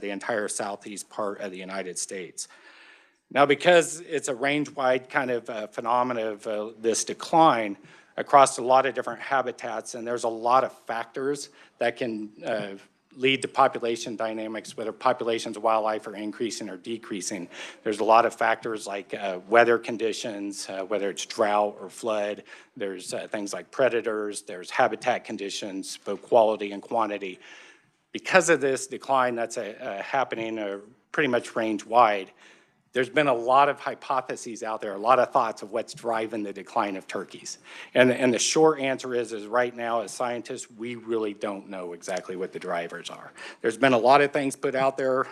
the entire southeast part of the United States. Now, because it's a range-wide kind of phenomenon of this decline across a lot of different habitats, and there's a lot of factors that can lead to population dynamics, whether populations of wildlife are increasing or decreasing. There's a lot of factors like weather conditions, whether it's drought or flood. There's things like predators. There's habitat conditions, both quality and quantity. Because of this decline that's happening pretty much range-wide, there's been a lot of hypotheses out there, a lot of thoughts of what's driving the decline of turkeys. And the short answer is right now, as scientists, we really don't know exactly what the drivers are. There's been a lot of things put out there,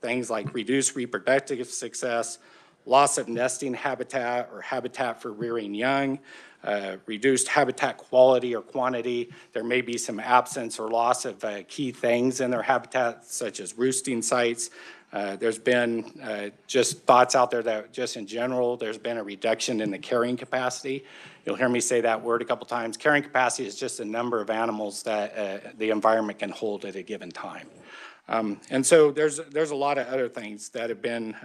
things like reduced reproductive success, loss of nesting habitat or habitat for rearing young, reduced habitat quality or quantity. There may be some absence or loss of key things in their habitat, such as roosting sites. There's been just thoughts out there that just in general, there's been a reduction in the carrying capacity. You'll hear me say that word a couple times. Carrying capacity is just the number of animals that the environment can hold at a given time. And so there's a lot of other things that have been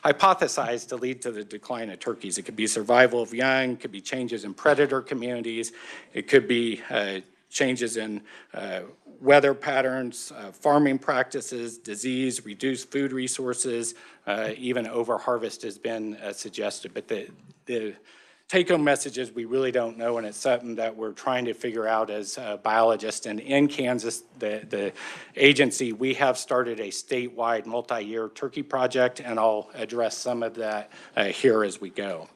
hypothesized to lead to the decline of turkeys. It could be survival of young, it could be changes in predator communities, it could be changes in weather patterns, farming practices, disease, reduced food resources, even overharvest has been suggested. But the take-home message is we really don't know, and it's something that we're trying to figure out as biologists. And in Kansas, the agency, we have started a statewide multi-year turkey project, and I'll address some of that here as we go.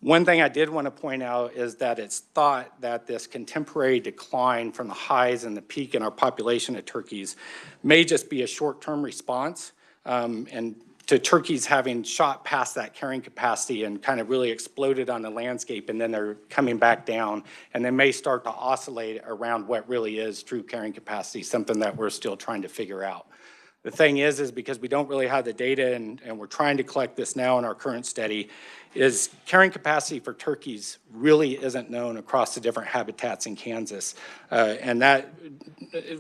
One thing I did want to point out is that it's thought that this contemporary decline from the highs and the peak in our population of turkeys may just be a short-term response and to turkeys having shot past that carrying capacity and kind of really exploded on the landscape, and then they're coming back down, and they may start to oscillate around what really is true carrying capacity, something that we're still trying to figure out. The thing is because we don't really have the data and we're trying to collect this now in our current study, is carrying capacity for turkeys really isn't known across the different habitats in Kansas. And that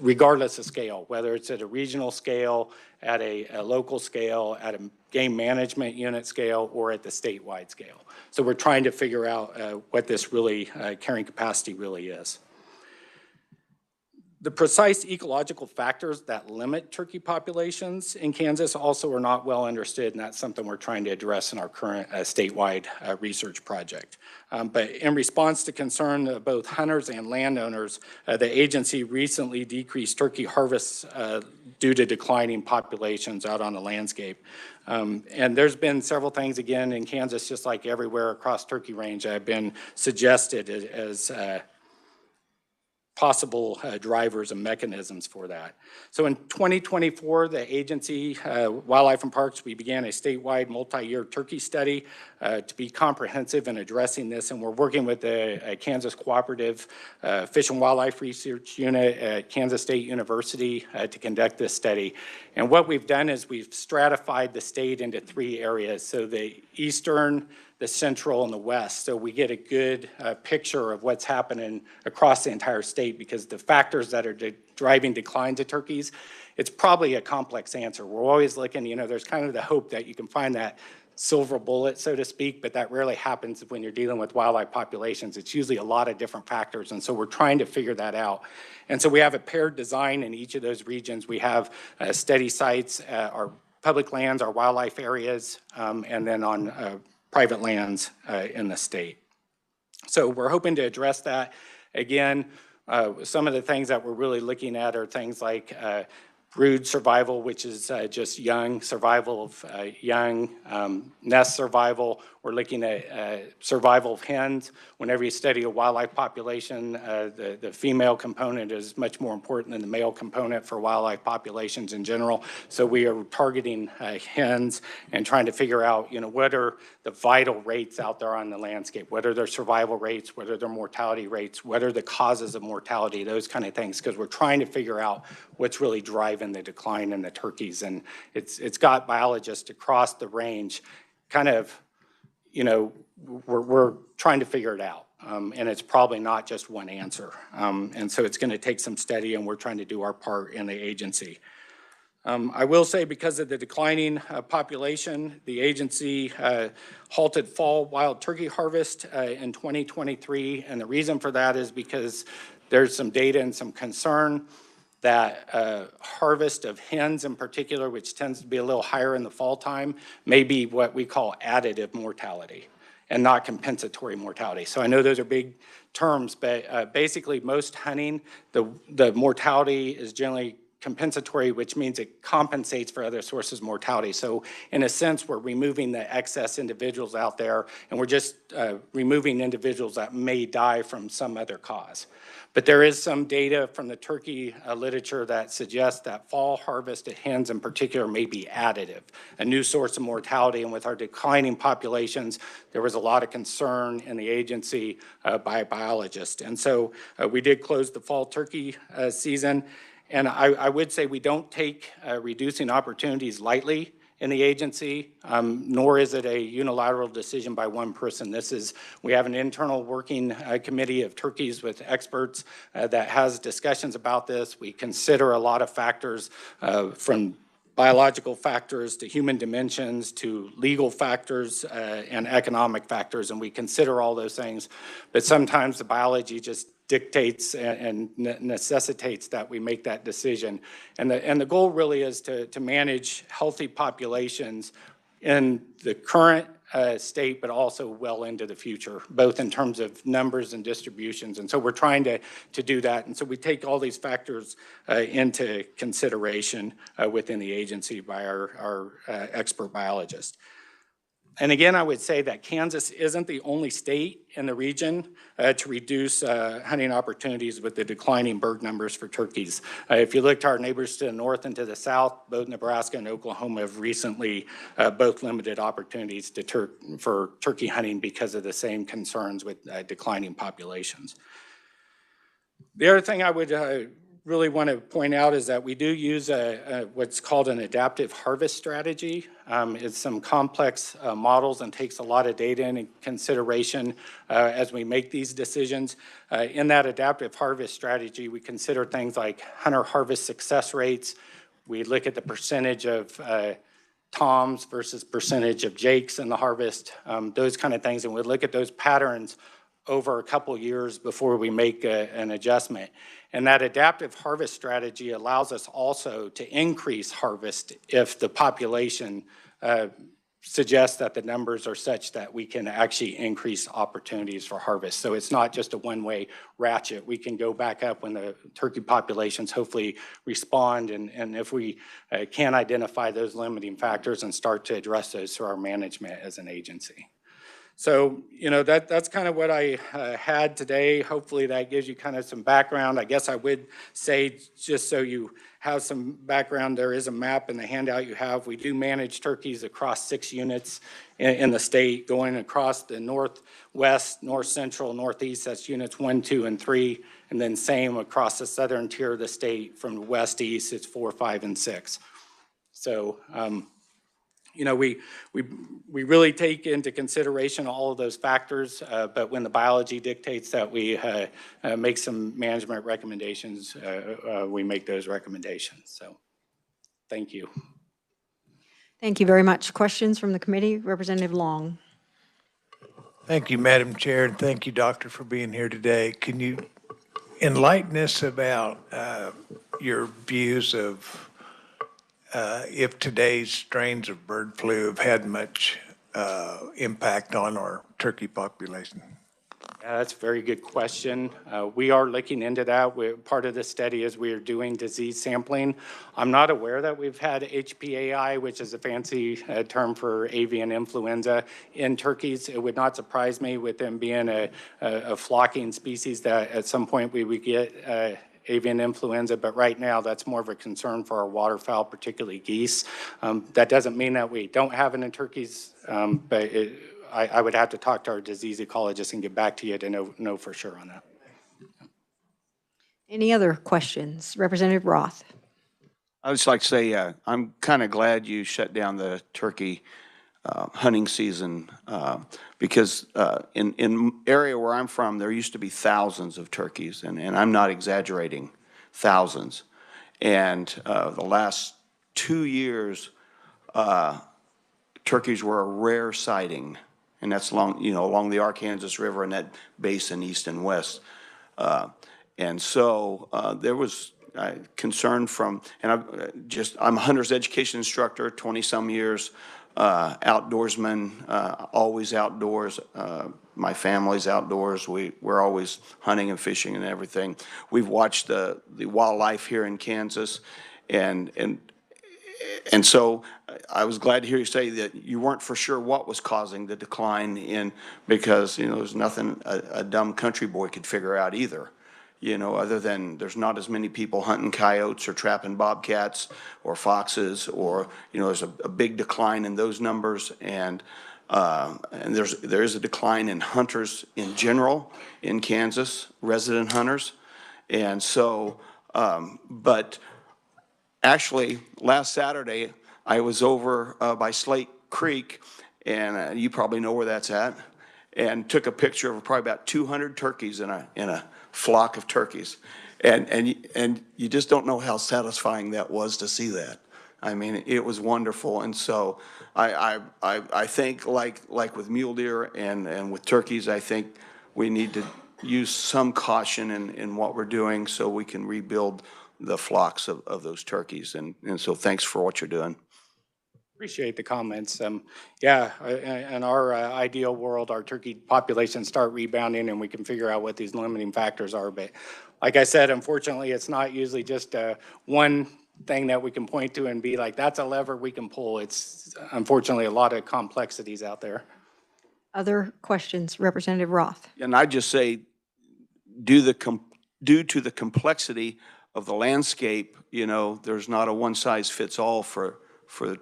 regardless of scale, whether it's at a regional scale, at a local scale, at a game management unit scale, or at the statewide scale. So we're trying to figure out what this really, carrying capacity really is. The precise ecological factors that limit turkey populations in Kansas also are not well understood, and that's something we're trying to address in our current statewide research project. But in response to concern of both hunters and landowners, the agency recently decreased turkey harvests due to declining populations out on the landscape. And there's been several things, again, in Kansas, just like everywhere across turkey range, have been suggested as possible drivers and mechanisms for that. So in 2024, the agency, Wildlife and Parks, we began a statewide multi-year turkey study to be comprehensive in addressing this, and we're working with a Kansas Cooperative Fish and Wildlife Research Unit at Kansas State University to conduct this study. And what we've done is we've stratified the state into 3 areas. So the eastern, the central, and the west. So we get a good picture of what's happening across the entire state, because the factors that are driving decline to turkeys, it's probably a complex answer. We're always looking, there's kind of the hope that you can find that silver bullet, so to speak, but that rarely happens when you're dealing with wildlife populations. It's usually a lot of different factors, and so we're trying to figure that out. And so we have a paired design in each of those regions. We have steady sites, our public lands, our wildlife areas, and then on private lands in the state. So we're hoping to address that. Again, some of the things that we're really looking at are things like brood survival, which is just young, survival of young, nest survival. We're looking at survival of hens. Whenever you study a wildlife population, the female component is much more important than the male component for wildlife populations in general. So we are targeting hens and trying to figure out, what are the vital rates out there on the landscape? What are their survival rates? What are their mortality rates? What are the causes of mortality? Those kind of things, because we're trying to figure out what's really driving the decline in the turkeys. And it's got biologists across the range kind of, we're trying to figure it out. And it's probably not just one answer. And so it's going to take some study, and we're trying to do our part in the agency. I will say because of the declining population, the agency halted fall wild turkey harvest in 2023. And the reason for that is because there's some data and some concern that harvest of hens in particular, which tends to be a little higher in the fall time, may be what we call additive mortality and not compensatory mortality. So I know those are big terms, but basically most hunting, the mortality is generally compensatory, which means it compensates for other sources of mortality. So in a sense, we're removing the excess individuals out there, and we're just removing individuals that may die from some other cause. But there is some data from the turkey literature that suggests that fall harvest of hens in particular may be additive, a new source of mortality. And with our declining populations, there was a lot of concern in the agency by biologists. And so we did close the fall turkey season. And I would say we don't take reducing opportunities lightly in the agency, nor is it a unilateral decision by one person. We have an internal working committee of turkeys with experts that has discussions about this. We consider a lot of factors from biological factors to human dimensions to legal factors and economic factors, and we consider all those things. But sometimes the biology just dictates and necessitates that we make that decision. And the goal really is to manage healthy populations in the current state, but also well into the future, both in terms of numbers and distributions. And so we're trying to do that. And so we take all these factors into consideration within the agency by our expert biologists. And again, I would say that Kansas isn't the only state in the region to reduce hunting opportunities with the declining bird numbers for turkeys. If you look to our neighbors to the north and to the south, both Nebraska and Oklahoma have recently both limited opportunities for turkey hunting because of the same concerns with declining populations. The other thing I would really want to point out is that we do use what's called an adaptive harvest strategy. It's some complex models and takes a lot of data into consideration as we make these decisions. In that adaptive harvest strategy, we consider things like hunter harvest success rates. We look at the percentage of toms versus percentage of jakes in the harvest, those kind of things, and we look at those patterns over a couple years before we make an adjustment. And that adaptive harvest strategy allows us also to increase harvest if the population suggests that the numbers are such that we can actually increase opportunities for harvest. So it's not just a one-way ratchet. We can go back up when the turkey populations hopefully respond, and if we can identify those limiting factors and start to address those through our management as an agency. So, that's kind of what I had today. Hopefully that gives you kind of some background. I guess I would say, just so you have some background, there is a map in the handout you have. We do manage turkeys across 6 units in the state, going across the northwest, north central, northeast. That's units 1, 2, and 3. And then same across the southern tier of the state from west to east, it's 4, 5, and 6. So, we really take into consideration all of those factors, but when the biology dictates that we make some management recommendations, we make those recommendations. So, thank you. Thank you very much. Questions from the committee? Representative Long. Thank you, Madam Chair, and thank you, Doctor, for being here today. Can you enlighten us about your views of if today's strains of bird flu have had much impact on our turkey population? Yeah, that's a very good question. We are looking into that. Part of the study is we are doing disease sampling. I'm not aware that we've had HPAI, which is a fancy term for avian influenza, in turkeys. It would not surprise me with them being a flocking species that at some point we would get avian influenza, but right now that's more of a concern for our waterfowl, particularly geese. That doesn't mean that we don't have it in turkeys, but I would have to talk to our disease ecologist and get back to you to know for sure on that. Any other questions? Representative Roth. I would just like to say I'm kind of glad you shut down the turkey hunting season because in area where I'm from, there used to be thousands of turkeys, and I'm not exaggerating, thousands. And the last 2 years, turkeys were a rare sighting, and that's along the Arkansas River and that basin east and west. And so there was concern from, and I'm a hunter's education instructor, 20-some years, outdoorsman, always outdoors. My family's outdoors. We're always hunting and fishing and everything. We've watched the wildlife here in Kansas, and so I was glad to hear you say that you weren't for sure what was causing the decline because, there's nothing a dumb country boy could figure out either, other than there's not as many people hunting coyotes or trapping bobcats or foxes, or, there's a big decline in those numbers. And there is a decline in hunters in general in Kansas, resident hunters. And so, but actually, last Saturday, I was over by Slate Creek, and you probably know where that's at, and took a picture of probably about 200 turkeys in a flock of turkeys. And you just don't know how satisfying that was to see that. I mean, it was wonderful. And so I think like with mule deer and with turkeys, I think we need to use some caution in what we're doing so we can rebuild the flocks of those turkeys. And so thanks for what you're doing. Appreciate the comments. Yeah, in our ideal world, our turkey populations start rebounding and we can figure out what these limiting factors are. But like I said, unfortunately, it's not usually just one thing that we can point to and be like, that's a lever we can pull. It's unfortunately a lot of complexities out there. Other questions, Representative Roth? And I just say, due to the complexity of the landscape, there's not a one size fits all for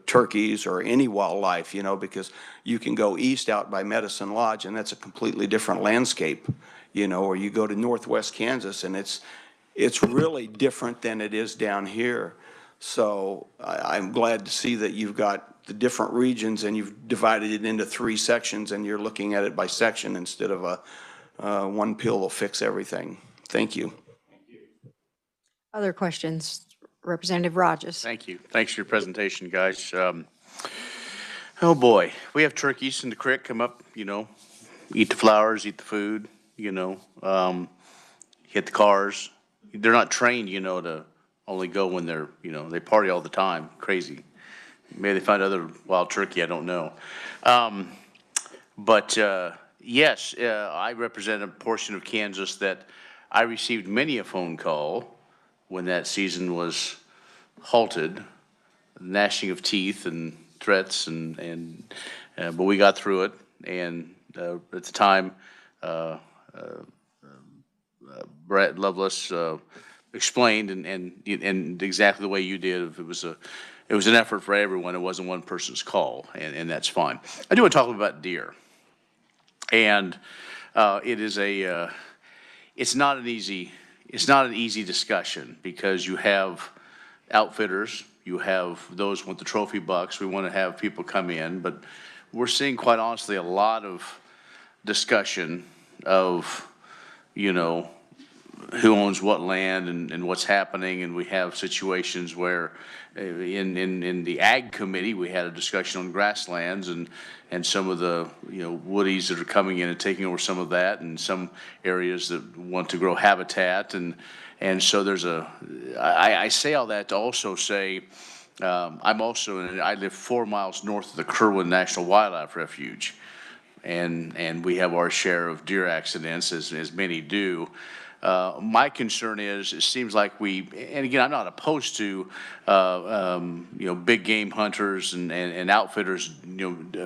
turkeys or any wildlife, because you can go east out by Medicine Lodge and that's a completely different landscape, or you go to northwest Kansas and it's really different than it is down here. So I'm glad to see that you've got the different regions and you've divided it into 3 sections and you're looking at it by section instead of a one pill will fix everything. Thank you. Other questions? Representative Rogers. Thank you. Thanks for your presentation, guys. Oh boy, we have turkeys in the creek come up, eat the flowers, eat the food, hit the cars. They're not trained, to only go when they're, they party all the time. Crazy. Maybe they find other wild turkey, I don't know. But yes, I represent a portion of Kansas that I received many a phone call when that season was halted, gnashing of teeth and threats, but we got through it. And at the time, Brett Lovelace explained, and exactly the way you did. It was an effort for everyone. It wasn't one person's call, and that's fine. I do want to talk about deer, and it's not an easy discussion because you have outfitters, you have those with the trophy bucks. We want to have people come in, but we're seeing, quite honestly, a lot of discussion of, who owns what land and what's happening. And we have situations where in the Ag Committee, we had a discussion on grasslands and some of the, woodies that are coming in and taking over some of that, and some areas that want to grow habitat. And so I say all that to also say, I live 4 miles north of the Kerwin National Wildlife Refuge. And we have our share of deer accidents, as many do. My concern is, it seems like and again, I'm not opposed to, big game hunters and outfitters,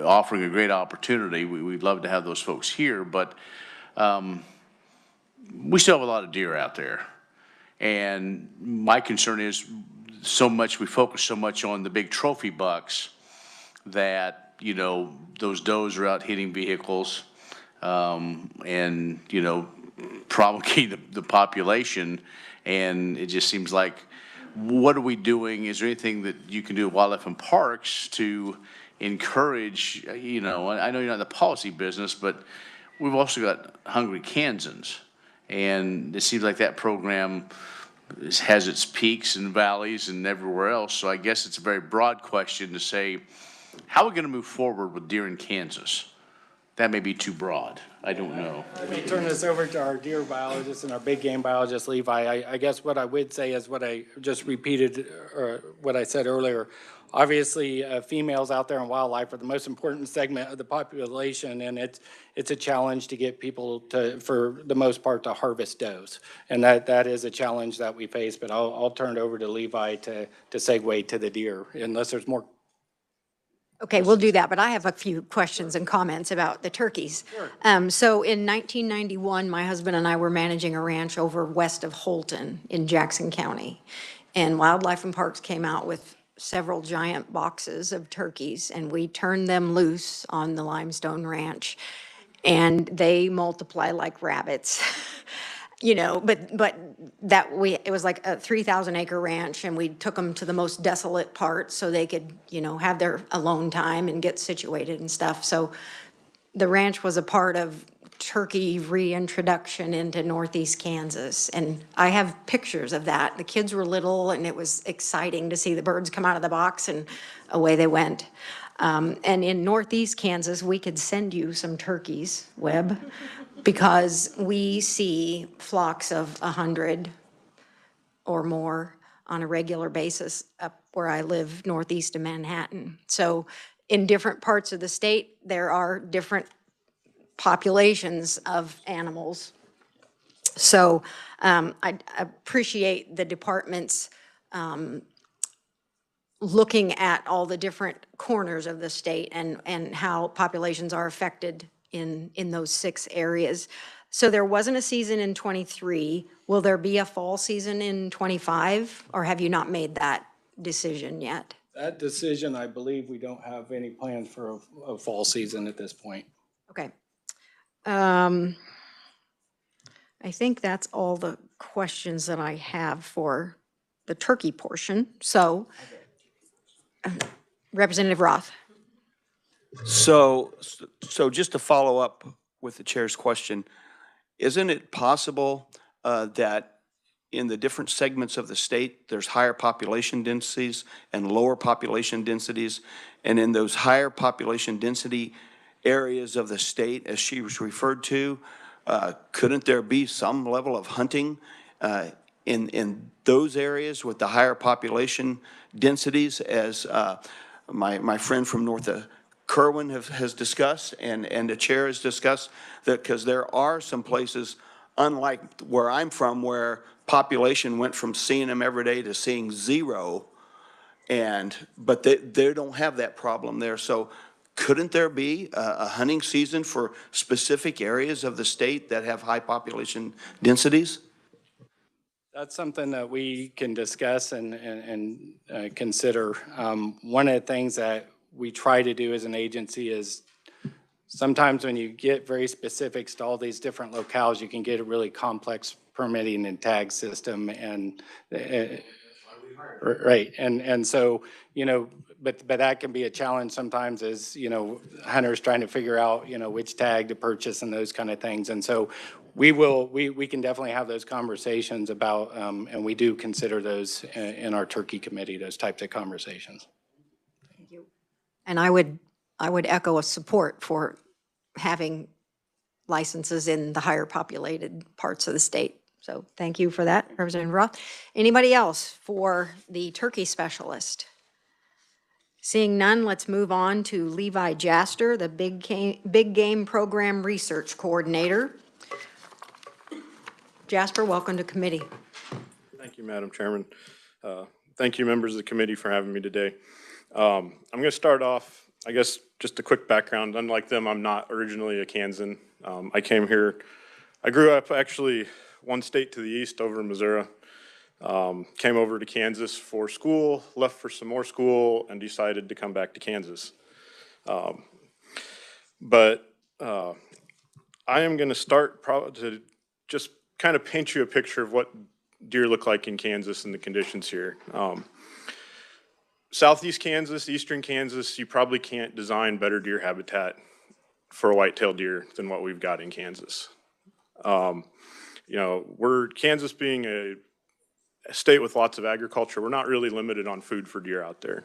offering a great opportunity. We'd love to have those folks here, but we still have a lot of deer out there. And my concern is we focus so much on the big trophy bucks that, those does are out hitting vehicles, and, promulgating the population. And it just seems like, what are we doing? Is there anything that you can do at Wildlife and Parks to encourage, I know you're not in the policy business, but we've also got Hungry Kansans. And it seems like that program has its peaks and valleys and everywhere else. So I guess it's a very broad question to say, how are we going to move forward with deer in Kansas? That may be too broad. I don't know. Let me turn this over to our deer biologist and our big game biologist, Levi. I guess what I would say is what I just repeated, or what I said earlier. Obviously, females out there in wildlife are the most important segment of the population, and it's a challenge to get people to, for the most part, to harvest does. And that is a challenge that we face, but I'll turn it over to Levi to segue to the deer, unless there's more. Okay, we'll do that, but I have a few questions and comments about the turkeys. So in 1991, my husband and I were managing a ranch over west of Holton in Jackson County. And Wildlife and Parks came out with several giant boxes of turkeys, and we turned them loose on the Limestone Ranch. And they multiply like rabbits. You know, but it was like a 3,000 acre ranch, and we took them to the most desolate part so they could, you know, have their alone time and get situated and stuff. So the ranch was a part of turkey reintroduction into Northeast Kansas. And I have pictures of that. The kids were little, and it was exciting to see the birds come out of the box, and away they went. And in Northeast Kansas, we could send you some turkeys, Webb, because we see flocks of 100 or more on a regular basis up where I live northeast of Manhattan. So in different parts of the state, there are different populations of animals. So I appreciate the department's looking at all the different corners of the state and how populations are affected in those 6 areas. So there wasn't a season in '23. Will there be a fall season in '25, or have you not made that decision yet? That decision, I believe we don't have any plans for a fall season at this point. Okay. I think that's all the questions that I have for the turkey portion. So, Representative Roth. So just to follow up with the chair's question, isn't it possible that in the different segments of the state, there's higher population densities and lower population densities? And in those higher population density areas of the state, as she was referred to, couldn't there be some level of hunting in those areas with the higher population densities, as my friend from north of Kerwin has discussed, and the chair has discussed, that because there are some places, unlike where I'm from, where population went from seeing them every day to seeing 0, but they don't have that problem there. So couldn't there be a hunting season for specific areas of the state that have high population densities? That's something that we can discuss and consider. One of the things that we try to do as an agency is sometimes when you get very specifics to all these different locales, you can get a really complex permitting and tag system, and right. And so, you know, but that can be a challenge sometimes, as, you know, hunters trying to figure out, you know, which tag to purchase and those kind of things. And so we can definitely have those conversations about, and we do consider those in our turkey committee, those types of conversations. Thank you. And I would echo a support for having licenses in the higher populated parts of the state. So thank you for that, Representative Roth. Anybody else for the turkey specialist? Seeing none, let's move on to Levi Jaster, the Big Game Program Research Coordinator. Jasper, welcome to committee. Thank you, Madam Chairman. Thank you, members of the committee, for having me today. I'm going to start off, I guess, just a quick background. Unlike them, I'm not originally a Kansan. I came here, I grew up actually one state to the east over in Missouri. Came over to Kansas for school, left for some more school, and decided to come back to Kansas. But I am going to start to just kind of paint you a picture of what deer look like in Kansas and the conditions here. Southeast Kansas, eastern Kansas, you probably can't design better deer habitat for a white-tailed deer than what we've got in Kansas. You know, Kansas being state with lots of agriculture, we're not really limited on food for deer out there.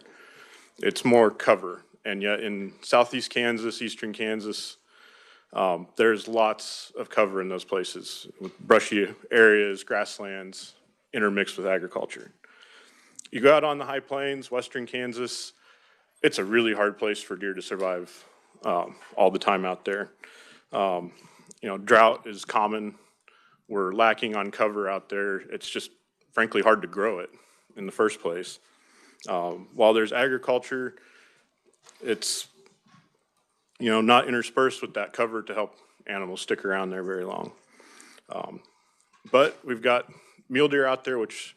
It's more cover. And yet in southeast Kansas, eastern Kansas, there's lots of cover in those places with brushy areas, grasslands, intermixed with agriculture. You go out on the high plains, western Kansas, it's a really hard place for deer to survive all the time out there. Drought is common. We're lacking on cover out there. It's just frankly hard to grow it in the first place. While there's agriculture, it's not interspersed with that cover to help animals stick around there very long. But we've got mule deer out there, which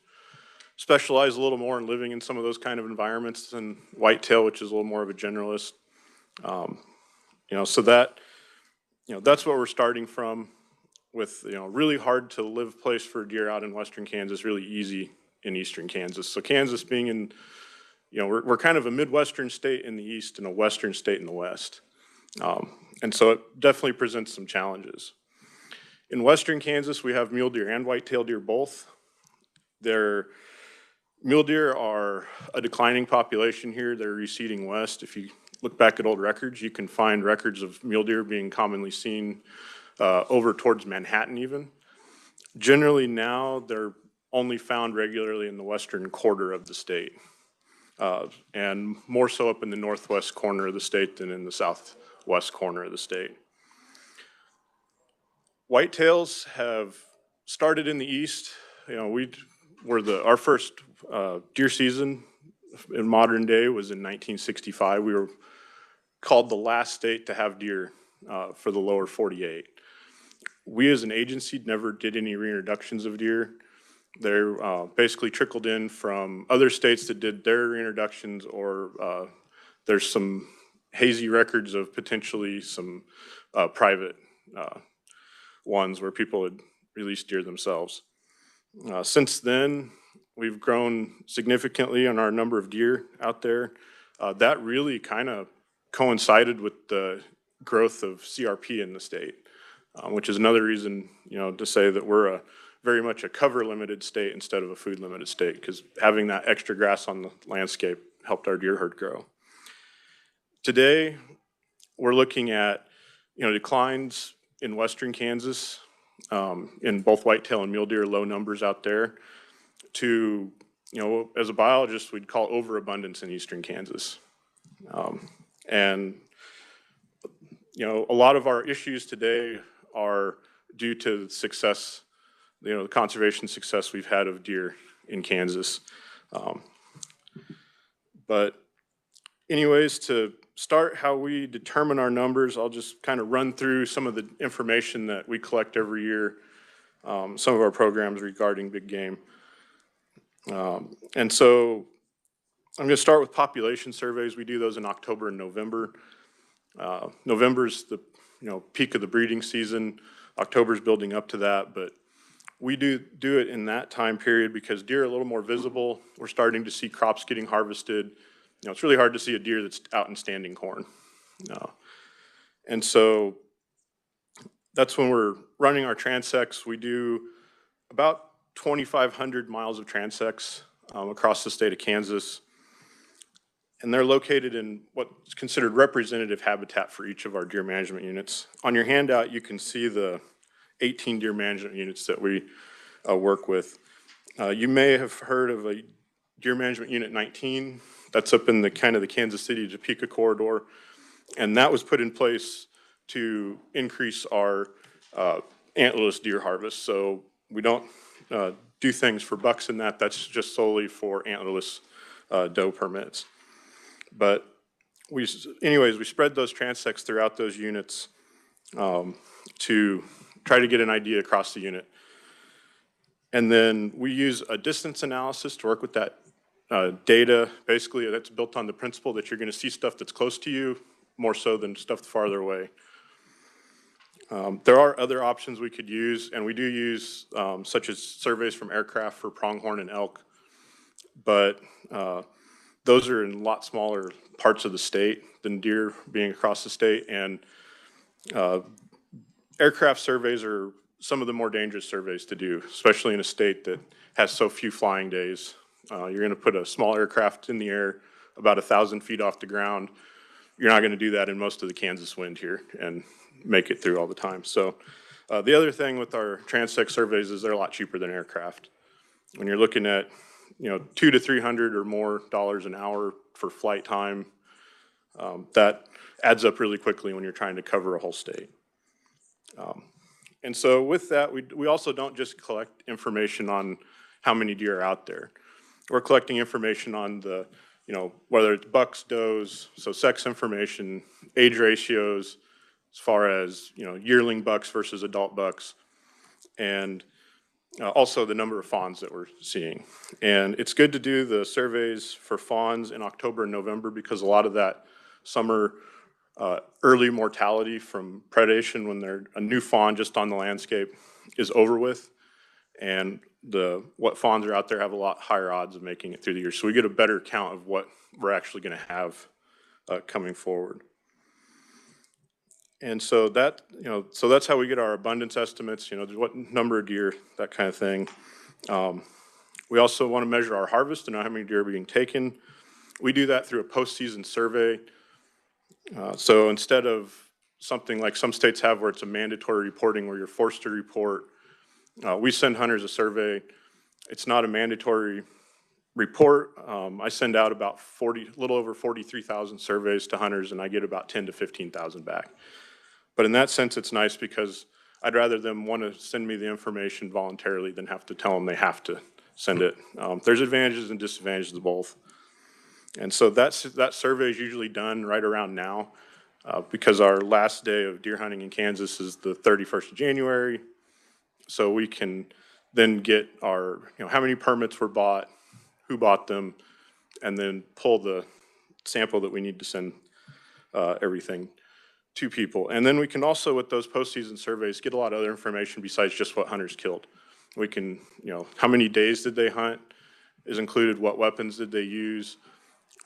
specialize a little more in living in some of those kind of environments than whitetail, which is a little more of a generalist. So that's what we're starting from with, really hard to live place for deer out in western Kansas, really easy in eastern Kansas. So Kansas being in, we're kind of a Midwestern state in the east and a Western state in the west. And so it definitely presents some challenges. In western Kansas, we have mule deer and whitetail deer both. Mule deer are a declining population here. They're receding west. If you look back at old records, you can find records of mule deer being commonly seen over towards Manhattan even. Generally now, they're only found regularly in the western quarter of the state, and more so up in the northwest corner of the state than in the southwest corner of the state. Whitetails have started in the east. Our first deer season in modern day was in 1965. We were called the last state to have deer for the lower 48. We as an agency never did any reintroductions of deer. They're basically trickled in from other states that did their reintroductions, or there's some hazy records of potentially some private ones where people had released deer themselves. Since then, we've grown significantly on our number of deer out there. That really kind of coincided with the growth of CRP in the state, which is another reason, to say that we're very much a cover limited state instead of a food limited state, because having that extra grass on the landscape helped our deer herd grow. Today, we're looking at, declines in western Kansas, in both whitetail and mule deer, low numbers out there, to, as a biologist, we'd call overabundance in eastern Kansas. And a lot of our issues today are due to success, the conservation success we've had of deer in Kansas. But anyways, to start how we determine our numbers, I'll just kind of run through some of the information that we collect every year, some of our programs regarding big game. And so I'm going to start with population surveys. We do those in October and November. November's the peak of the breeding season. October's building up to that, but we do it in that time period because deer are a little more visible. We're starting to see crops getting harvested. It's really hard to see a deer that's out in standing corn. And so that's when we're running our transects. We do about 2,500 miles of transects across the state of Kansas. And they're located in what's considered representative habitat for each of our deer management units. On your handout, you can see the 18 deer management units that we work with. You may have heard of a deer management unit 19. That's up in the kind of the Kansas City to Topeka corridor. And that was put in place to increase our antlerless deer harvest. So we don't do things for bucks in that. That's just solely for antlerless doe permits. But we spread those transects throughout those units to try to get an idea across the unit. And then we use a distance analysis to work with that data. Basically, that's built on the principle that you're going to see stuff that's close to you more so than stuff farther away. There are other options we could use, and we do use such as surveys from aircraft for pronghorn and elk, but those are in a lot smaller parts of the state than deer being across the state, and aircraft surveys are some of the more dangerous surveys to do, especially in a state that has so few flying days. You're going to put a small aircraft in the air about 1,000 feet off the ground. You're not going to do that in most of the Kansas wind here and make it through all the time. So the other thing with our transect surveys is they're a lot cheaper than aircraft. When you're looking at, $200 to $300 or more an hour for flight time, that adds up really quickly when you're trying to cover a whole state. And so with that, we also don't just collect information on how many deer are out there. We're collecting information on the, whether it's bucks, does, so sex information, age ratios, as far as, yearling bucks versus adult bucks, and also the number of fawns that we're seeing. And it's good to do the surveys for fawns in October and November because a lot of that summer early mortality from predation when they're a new fawn just on the landscape is over with. And what fawns are out there have a lot higher odds of making it through the year. So we get a better count of what we're actually going to have coming forward. And so that's how we get our abundance estimates, what number of deer, that kind of thing. We also want to measure our harvest and know how many deer are being taken. We do that through a postseason survey. So instead of something like some states have where it's a mandatory reporting where you're forced to report, we send hunters a survey. It's not a mandatory report. I send out about a little over 43,000 surveys to hunters, and I get about 10 to 15,000 back. But in that sense, it's nice because I'd rather them want to send me the information voluntarily than have to tell them they have to send it. There's advantages and disadvantages to both. And so that survey is usually done right around now because our last day of deer hunting in Kansas is the 31st of January. So we can then get our, how many permits were bought, who bought them, and then pull the sample that we need to send everything to people. And then we can also, with those postseason surveys, get a lot of other information besides just what hunters killed. We can, how many days did they hunt is included, what weapons did they use.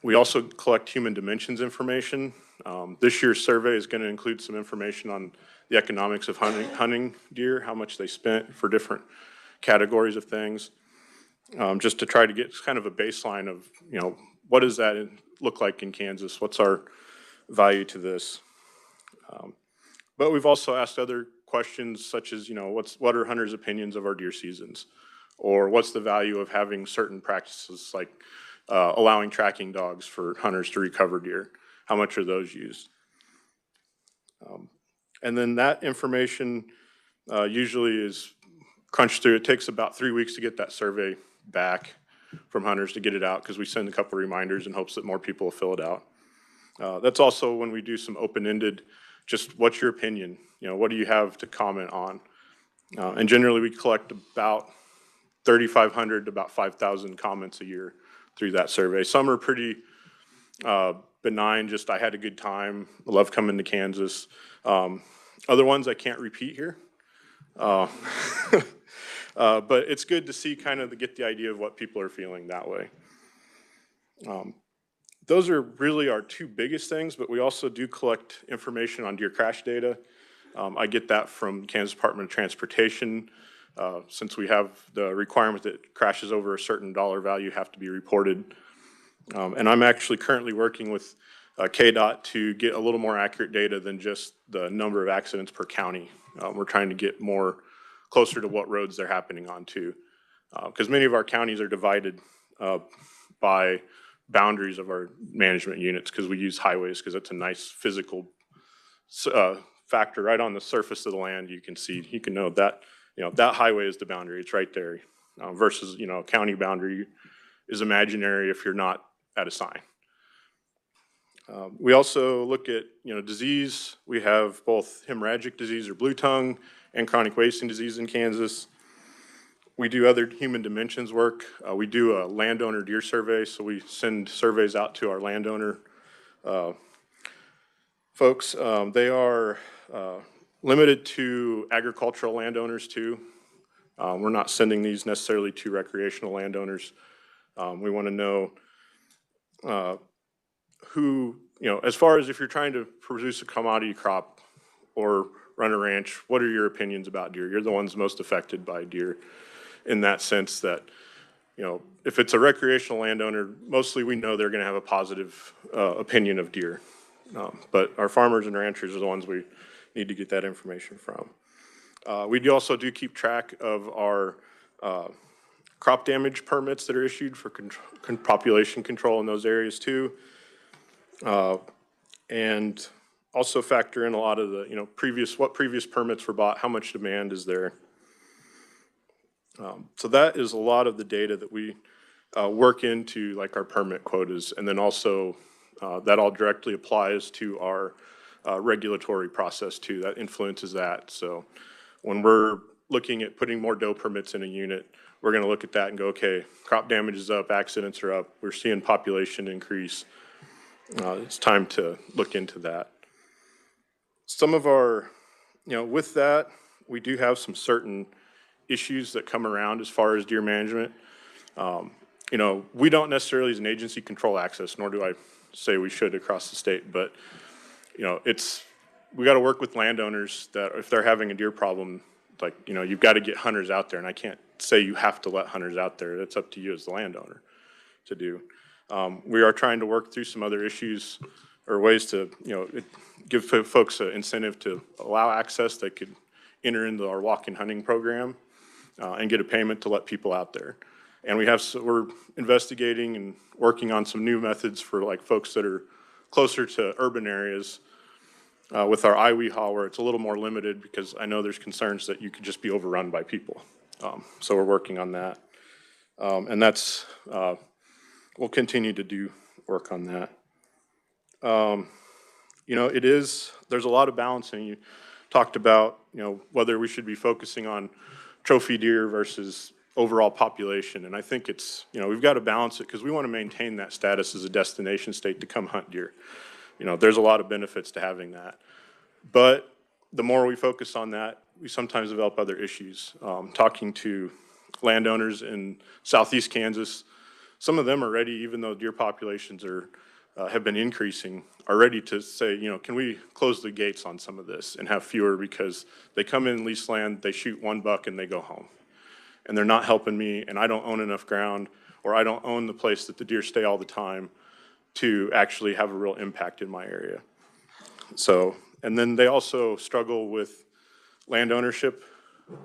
We also collect human dimensions information. This year's survey is going to include some information on the economics of hunting deer, how much they spent for different categories of things, just to try to get kind of a baseline of, what does that look like in Kansas? What's our value to this? But we've also asked other questions such as, what are hunters' opinions of our deer seasons? Or what's the value of having certain practices like allowing tracking dogs for hunters to recover deer? How much are those used? And then that information usually is crunched through. It takes about 3 weeks to get that survey back from hunters to get it out because we send a couple reminders in hopes that more people will fill it out. That's also when we do some open-ended, just what's your opinion? What do you have to comment on? And generally we collect about 3,500 to about 5,000 comments a year through that survey. Some are pretty benign, just I had a good time, I love coming to Kansas. Other ones I can't repeat here. But it's good to see kind of get the idea of what people are feeling that way. Those are really our two biggest things, but we also do collect information on deer crash data. I get that from Kansas Department of Transportation. Since we have the requirement that crashes over a certain dollar value have to be reported. And I'm actually currently working with KDOT to get a little more accurate data than just the number of accidents per county. We're trying to get more closer to what roads they're happening on too. Because many of our counties are divided by boundaries of our management units because we use highways because it's a nice physical factor right on the surface of the land. You can know that, that highway is the boundary, it's right there. Versus, a county boundary is imaginary if you're not at a sign. We also look at, disease. We have both hemorrhagic disease or blue tongue and chronic wasting disease in Kansas. We do other human dimensions work. We do a landowner deer survey, so we send surveys out to our landowner folks. They are limited to agricultural landowners too. We're not sending these necessarily to recreational landowners. We want to know who, as far as if you're trying to produce a commodity crop or run a ranch, what are your opinions about deer? You're the ones most affected by deer in that sense that, you know, if it's a recreational landowner, mostly we know they're going to have a positive opinion of deer. But our farmers and ranchers are the ones we need to get that information from. We also do keep track of our crop damage permits that are issued for population control in those areas too. And also factor in a lot of the, you know, what previous permits were bought, how much demand is there. So that is a lot of the data that we work into, like our permit quotas, and then also that all directly applies to our regulatory process too. That influences that. So when we're looking at putting more doe permits in a unit, we're going to look at that and go, okay, crop damage is up, accidents are up, we're seeing population increase. It's time to look into that. Some of our, you know, with that, we do have some certain issues that come around as far as deer management. You know, we don't necessarily as an agency control access, nor do I say we should across the state, but, you know, we got to work with landowners that if they're having a deer problem, like, you know, you've got to get hunters out there, and I can't say you have to let hunters out there. That's up to you as the landowner to do. We are trying to work through some other issues or ways to, you know, give folks an incentive to allow access. They could enter into our walk-in hunting program and get a payment to let people out there. And we're investigating and working on some new methods for like folks that are closer to urban areas with our iWeHaul, where it's a little more limited because I know there's concerns that you could just be overrun by people. So we're working on that. And that's, we'll continue to do work on that. You know, there's a lot of balancing. You talked about, you know, whether we should be focusing on trophy deer versus overall population. And I think it's, you know, we've got to balance it because we want to maintain that status as a destination state to come hunt deer. You know, there's a lot of benefits to having that. But the more we focus on that, we sometimes develop other issues. Talking to landowners in southeast Kansas, some of them are ready, even though deer populations have been increasing, are ready to say, you know, can we close the gates on some of this and have fewer, because they come in lease land, they shoot one buck and they go home. And they're not helping me, and I don't own enough ground, or I don't own the place that the deer stay all the time to actually have a real impact in my area. So, and then they also struggle with land ownership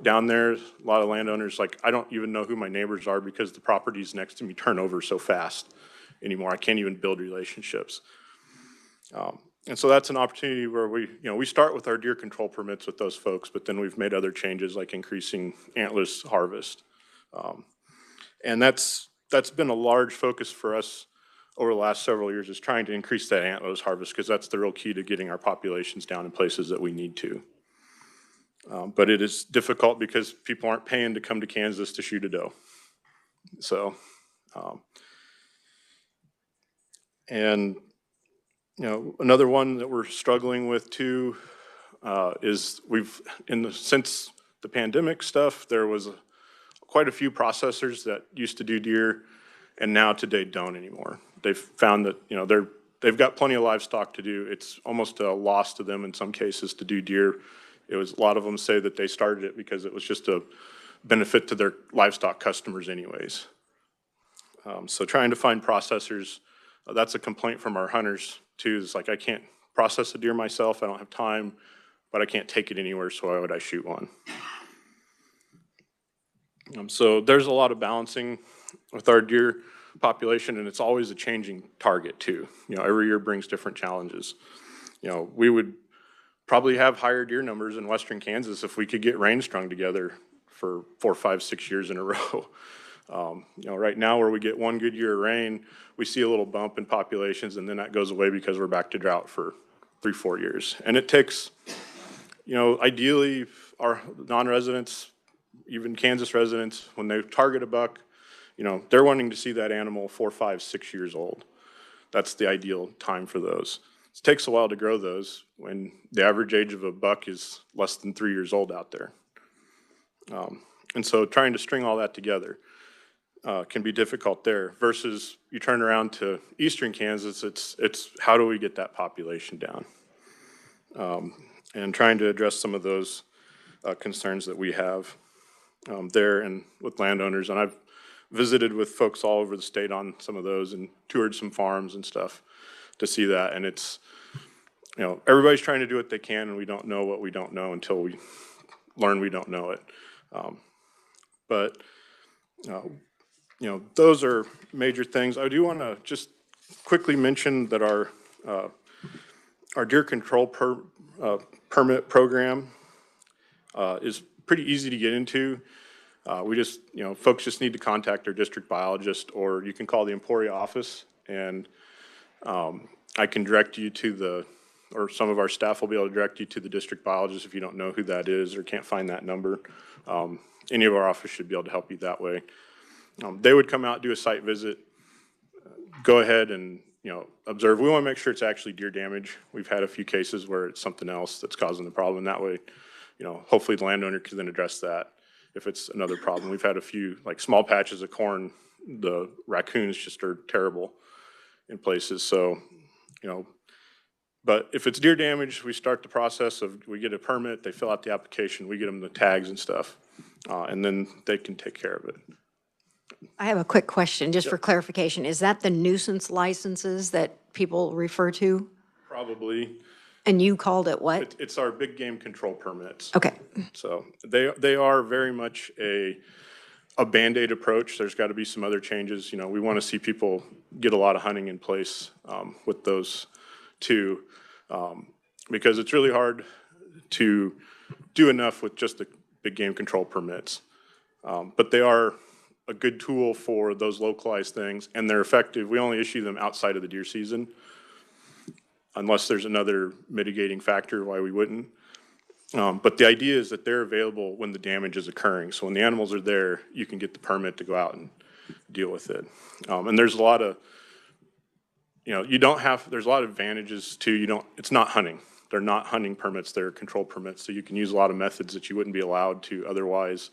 down there. A lot of landowners, like, I don't even know who my neighbors are because the properties next to me turn over so fast anymore. I can't even build relationships. And so that's an opportunity where we start with our deer control permits with those folks, but then we've made other changes like increasing antlerless harvest. And that's been a large focus for us over the last several years, is trying to increase that antlerless harvest, because that's the real key to getting our populations down in places that we need to. But it is difficult because people aren't paying to come to Kansas to shoot a doe. So, and you know, another one that we're struggling with too is since the pandemic stuff, there was quite a few processors that used to do deer, and now today don't anymore. They've found that, you know, they've got plenty of livestock to do. It's almost a loss to them in some cases to do deer. A lot of them say that they started it because it was just a benefit to their livestock customers anyways. So trying to find processors, that's a complaint from our hunters too. It's like, I can't process a deer myself, I don't have time, but I can't take it anywhere, so why would I shoot one? So there's a lot of balancing with our deer population, and it's always a changing target too. You know, every year brings different challenges. You know, we would probably have higher deer numbers in western Kansas if we could get rain strung together for 4, 5, 6 years in a row. You know, right now where we get one good year of rain, we see a little bump in populations, and then that goes away because we're back to drought for 3, 4 years. And it takes, you know, ideally our non-residents, even Kansas residents, when they target a buck, you know, they're wanting to see that animal 4, 5, 6 years old. That's the ideal time for those. It takes a while to grow those when the average age of a buck is less than 3 years old out there. And so trying to string all that together can be difficult there, versus you turn around to eastern Kansas, it's how do we get that population down? and trying to address some of those concerns that we have there and with landowners. And I've visited with folks all over the state on some of those and toured some farms and stuff to see that. And it's, you know, everybody's trying to do what they can, and we don't know what we don't know until we learn we don't know it. But you know, those are major things. I do want to just quickly mention that our deer control permit program is pretty easy to get into. We just, you know, folks just need to contact their district biologist, or you can call the Emporia office, and I can direct you to or some of our staff will be able to direct you to the district biologist if you don't know who that is or can't find that number. Any of our office should be able to help you that way. They would come out, do a site visit, go ahead and, you know, observe. We want to make sure it's actually deer damage. We've had a few cases where it's something else that's causing the problem. That way, you know, hopefully the landowner can then address that if it's another problem. We've had a few, like, small patches of corn. The raccoons just are terrible in places. So, you know, but if it's deer damage, we start the process of, we get a permit, they fill out the application, we get them the tags and stuff, and then they can take care of it. I have a quick question, just for clarification. Is that the nuisance licenses that people refer to? Probably. And you called it what? It's our big game control permits. Okay. So they are very much a Band-Aid approach. There's got to be some other changes. You know, we want to see people get a lot of hunting in place with those two, because it's really hard to do enough with just the big game control permits. But they are a good tool for those localized things, and they're effective. We only issue them outside of the deer season, unless there's another mitigating factor why we wouldn't. But the idea is that they're available when the damage is occurring. So when the animals are there, you can get the permit to go out and deal with it. And there's a lot of, you know, there's a lot of advantages to, it's not hunting. They're not hunting permits, they're control permits. So you can use a lot of methods that you wouldn't be allowed to otherwise.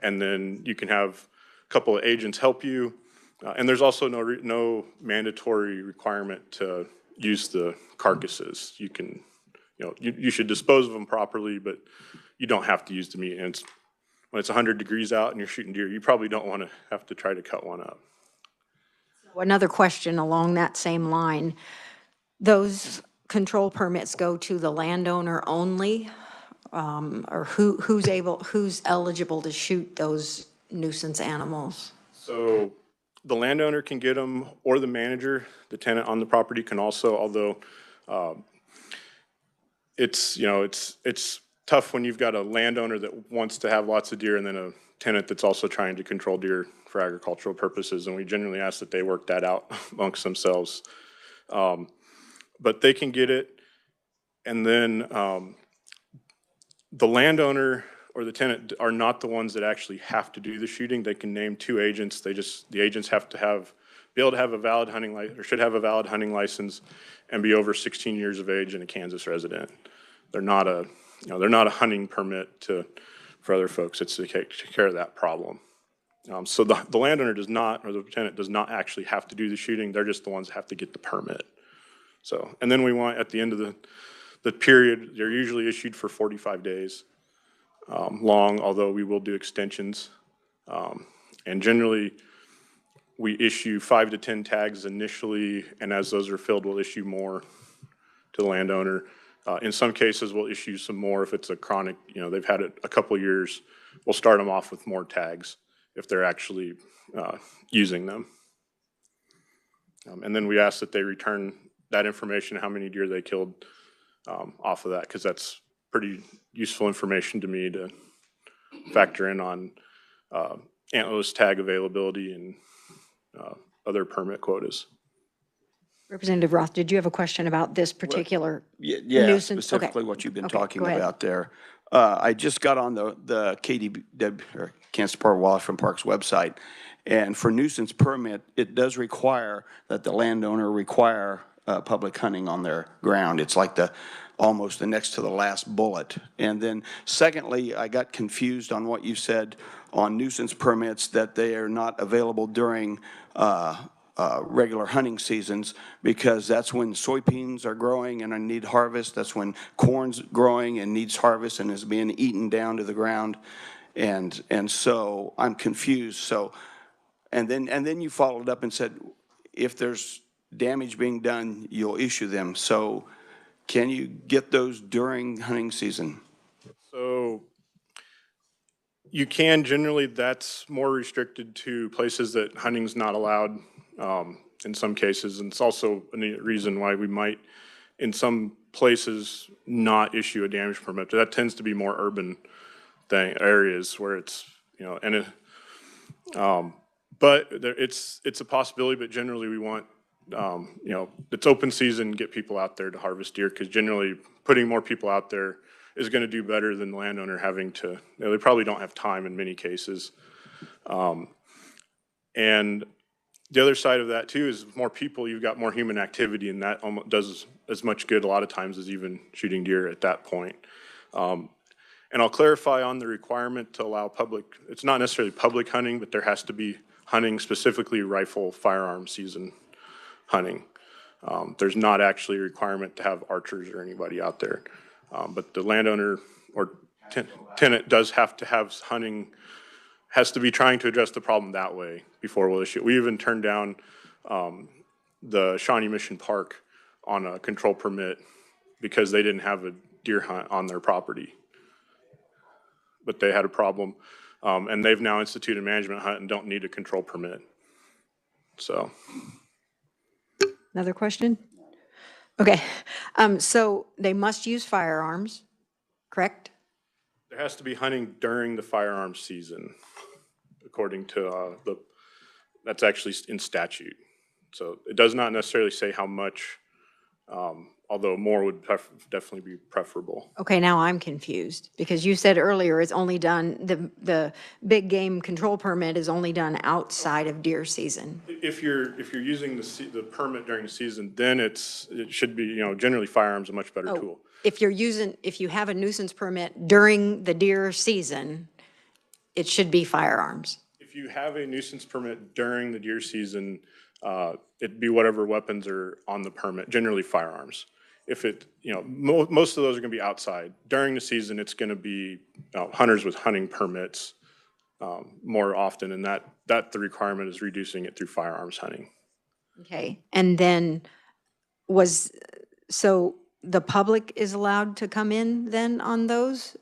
And then you can have a couple of agents help you. And there's also no mandatory requirement to use the carcasses. You can, you know, you should dispose of them properly, but you don't have to use the meat. And when it's 100 degrees out and you're shooting deer, you probably don't want to have to try to cut one up. Another question along that same line. Those control permits go to the landowner only? Or who's eligible to shoot those nuisance animals? So the landowner can get them, or the manager, the tenant on the property can also, although it's, you know, it's tough when you've got a landowner that wants to have lots of deer and then a tenant that's also trying to control deer for agricultural purposes, and we generally ask that they work that out amongst themselves. But they can get it, and then the landowner or the tenant are not the ones that actually have to do the shooting. They can name two agents. The agents have to be able to have a valid hunting license, or should have a valid hunting license, and be over 16 years of age and a Kansas resident. They're not a hunting permit for other folks. It's to take care of that problem. So the landowner does not, or the tenant does not actually have to do the shooting. They're just the ones that have to get the permit. So, and then we want, at the end of the period, they're usually issued for 45 days long, although we will do extensions. And generally, we issue 5 to 10 tags initially, and as those are filled, we'll issue more to the landowner. In some cases, we'll issue some more if it's a chronic, you know, they've had it a couple years. We'll start them off with more tags if they're actually using them. And then we ask that they return that information, how many deer they killed off of that, because that's pretty useful information to me to factor in on antlerless tag availability and other permit quotas. Representative Roth, did you have a question about this particular Yeah, nuisance? specifically Okay. what you've been Okay, talking go ahead. about there. I just got on the or Kansas Department of Wildlife and Parks website, and for nuisance permit, it does require that the landowner require public hunting on their ground. It's like almost the next to the last bullet. And then secondly, I got confused on what you said on nuisance permits, that they are not available during regular hunting seasons, because that's when soybeans are growing and I need harvest. That's when corn's growing and needs harvest and is being eaten down to the ground. And so I'm confused. So, and then you followed up and said, if there's damage being done, you'll issue them. So can you get those during hunting season? So you can generally, that's more restricted to places that hunting's not allowed in some cases. And it's also a reason why we might, in some places, not issue a damage permit. That tends to be more urban areas where it's, and it, but it's a possibility, but generally we want, it's open season, get people out there to harvest deer, because generally putting more people out there is going to do better than the landowner having to, they probably don't have time in many cases. And the other side of that too is more people, you've got more human activity, and that almost does as much good a lot of times as even shooting deer at that point. And I'll clarify on the requirement to allow public, it's not necessarily public hunting, but there has to be hunting, specifically rifle firearm season hunting. There's not actually a requirement to have archers or anybody out there. But the landowner or tenant does have to have hunting, has to be trying to address the problem that way before we'll issue it. We even turned down the Shawnee Mission Park on a control permit because they didn't have a deer hunt on their property. But they had a problem, and they've now instituted a management hunt and don't need a control permit. So. Another question? Okay, so they must use firearms, correct? There has to be hunting during the firearm season, according to that's actually in statute. So it does not necessarily say how much, although more would definitely be preferable. Okay, now I'm confused, because you said earlier it's only done, the big game control permit is only done outside of deer season. If you're using the permit during the season, then it should be, generally firearms a much better tool. If you have a nuisance permit during the deer season, it should be firearms. If you have a nuisance permit during the deer season, it'd be whatever weapons are on the permit, generally firearms. If most of those are going to be outside. During the season, it's going to be hunters with hunting permits more often, and that the requirement is reducing it through firearms hunting. Okay, and then so the public is allowed to come in then on those?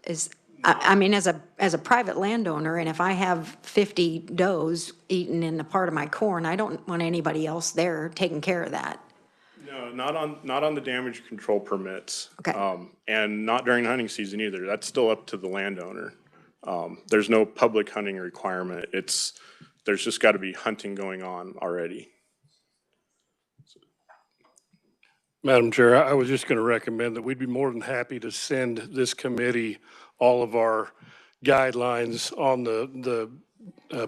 I mean, as a private landowner, and if I have 50 does eaten in the part of my corn, I don't want anybody else there taking care of that. No, not on the damage control permits. Okay. And not during hunting season either. That's still up to the landowner. There's no public hunting requirement. There's just got to be hunting going on already. Madam Chair, I was just going to recommend that we'd be more than happy to send this committee all of our guidelines on the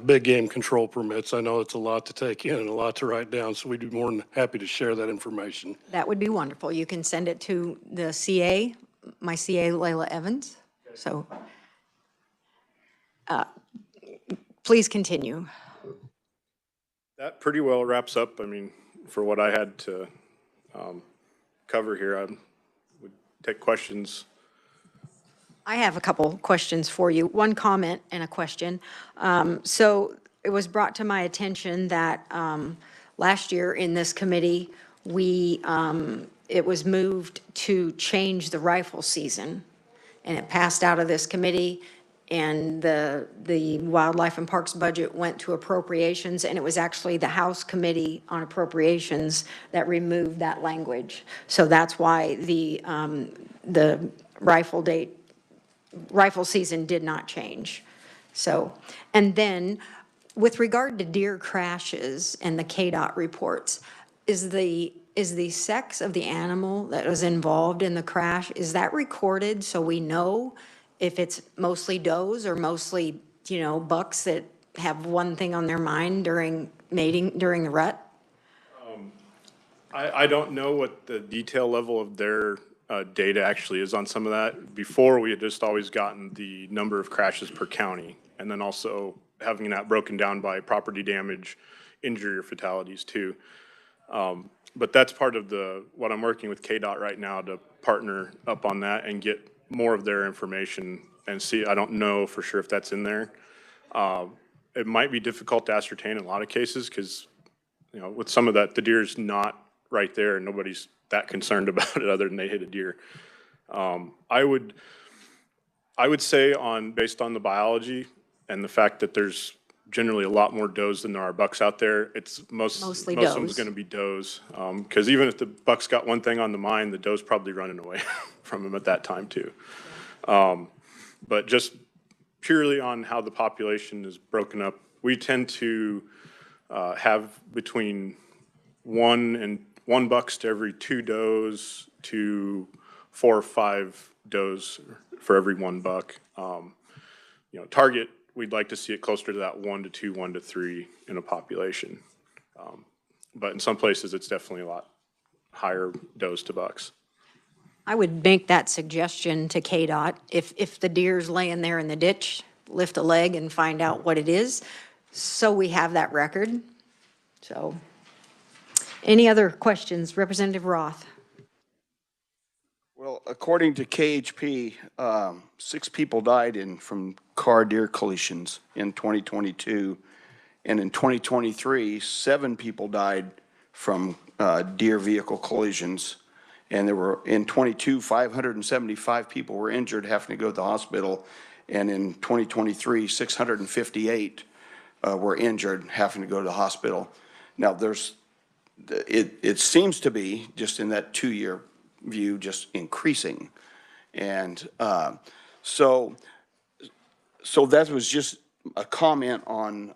big game control permits. I know it's a lot to take in and a lot to write down, so we'd be more than happy to share that information. That would be wonderful. You can send it to the CA, my CA, Layla Evans. So please continue. That pretty well wraps up, I mean, for what I had to cover here. I would take questions. I have a couple questions for you. One comment and a question. So it was brought to my attention that last year in this committee, it was moved to change the rifle season, and it passed out of this committee, and the Wildlife and Parks budget went to appropriations, and it was actually the House Committee on Appropriations that removed that language. So that's why the rifle season did not change. So, and then with regard to deer crashes and the KDOT reports, is the sex of the animal that was involved in the crash, is that recorded so we know if it's mostly does or mostly, bucks that have one thing on their mind during mating, during the rut? I don't know what the detail level of their data actually is on some of that. Before, we had just always gotten the number of crashes per county, and then also having that broken down by property damage, injury or fatalities too. But that's part of what I'm working with KDOT right now to partner up on that and get more of their information and see. I don't know for sure if that's in there. It might be difficult to ascertain in a lot of cases because, with some of that, the deer's not right there and nobody's that concerned about it other than they hit a deer. I would say based on the biology and the fact that there's generally a lot more does than there are bucks out there, it's Mostly most of them's does. gonna be does. Because even if the buck's got one thing on the mind, the doe's probably running away from him at that time too. But just purely on how the population is broken up, we tend to have between one bucks to every 2 does to 4 or 5 does for every 1 buck. Target, we'd like to see it closer to that 1 to 2, 1 to 3 in a population. But in some places, it's definitely a lot higher does to bucks. I would make that suggestion to KDOT. If the deer's laying there in the ditch, lift a leg and find out what it is, so we have that record. So, any other questions? Representative Roth? Well, according to KHP, 6 people died from car deer collisions in 2022. And in 2023, 7 people died from deer vehicle collisions. And there were, in 22, 575 people were injured, having to go to the hospital. And in 2023, 658 were injured, having to go to the hospital. Now, it seems to be, just in that 2-year view, just increasing. And so that was just a comment on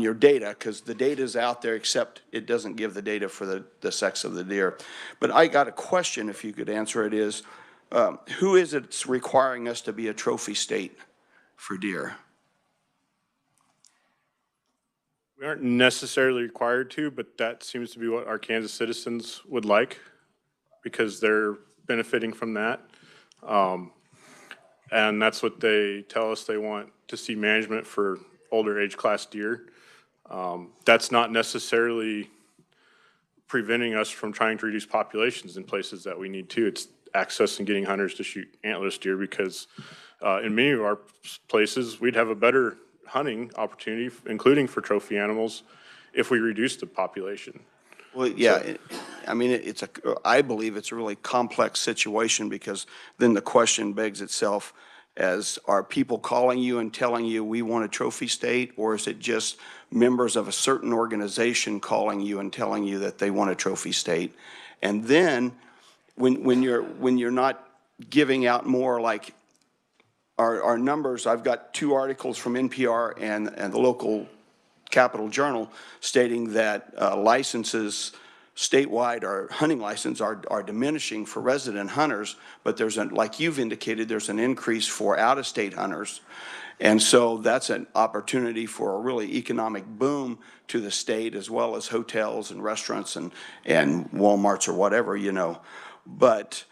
your data, because the data is out there, except it doesn't give the data for the sex of the deer. But I got a question, if you could answer it, is who is it requiring us to be a trophy state for deer? We aren't necessarily required to, but that seems to be what our Kansas citizens would like because they're benefiting from that. And that's what they tell us they want to see management for older age class deer. That's not necessarily preventing us from trying to reduce populations in places that we need to. It's access and getting hunters to shoot antlerless deer because in many of our places, we'd have a better hunting opportunity, including for trophy animals, if we reduce the population. Well, yeah, I mean, I believe it's a really complex situation, because then the question begs itself as, are people calling you and telling you we want a trophy state, or is it just members of a certain organization calling you and telling you that they want a trophy state? And then when you're not giving out more, like our numbers, I've got 2 articles from NPR and the local Capital Journal stating that licenses statewide, or hunting license, are diminishing for resident hunters, but like you've indicated, there's an increase for out-of-state hunters. And so that's an opportunity for a really economic boom to the state, as well as hotels and restaurants and Walmarts or whatever, But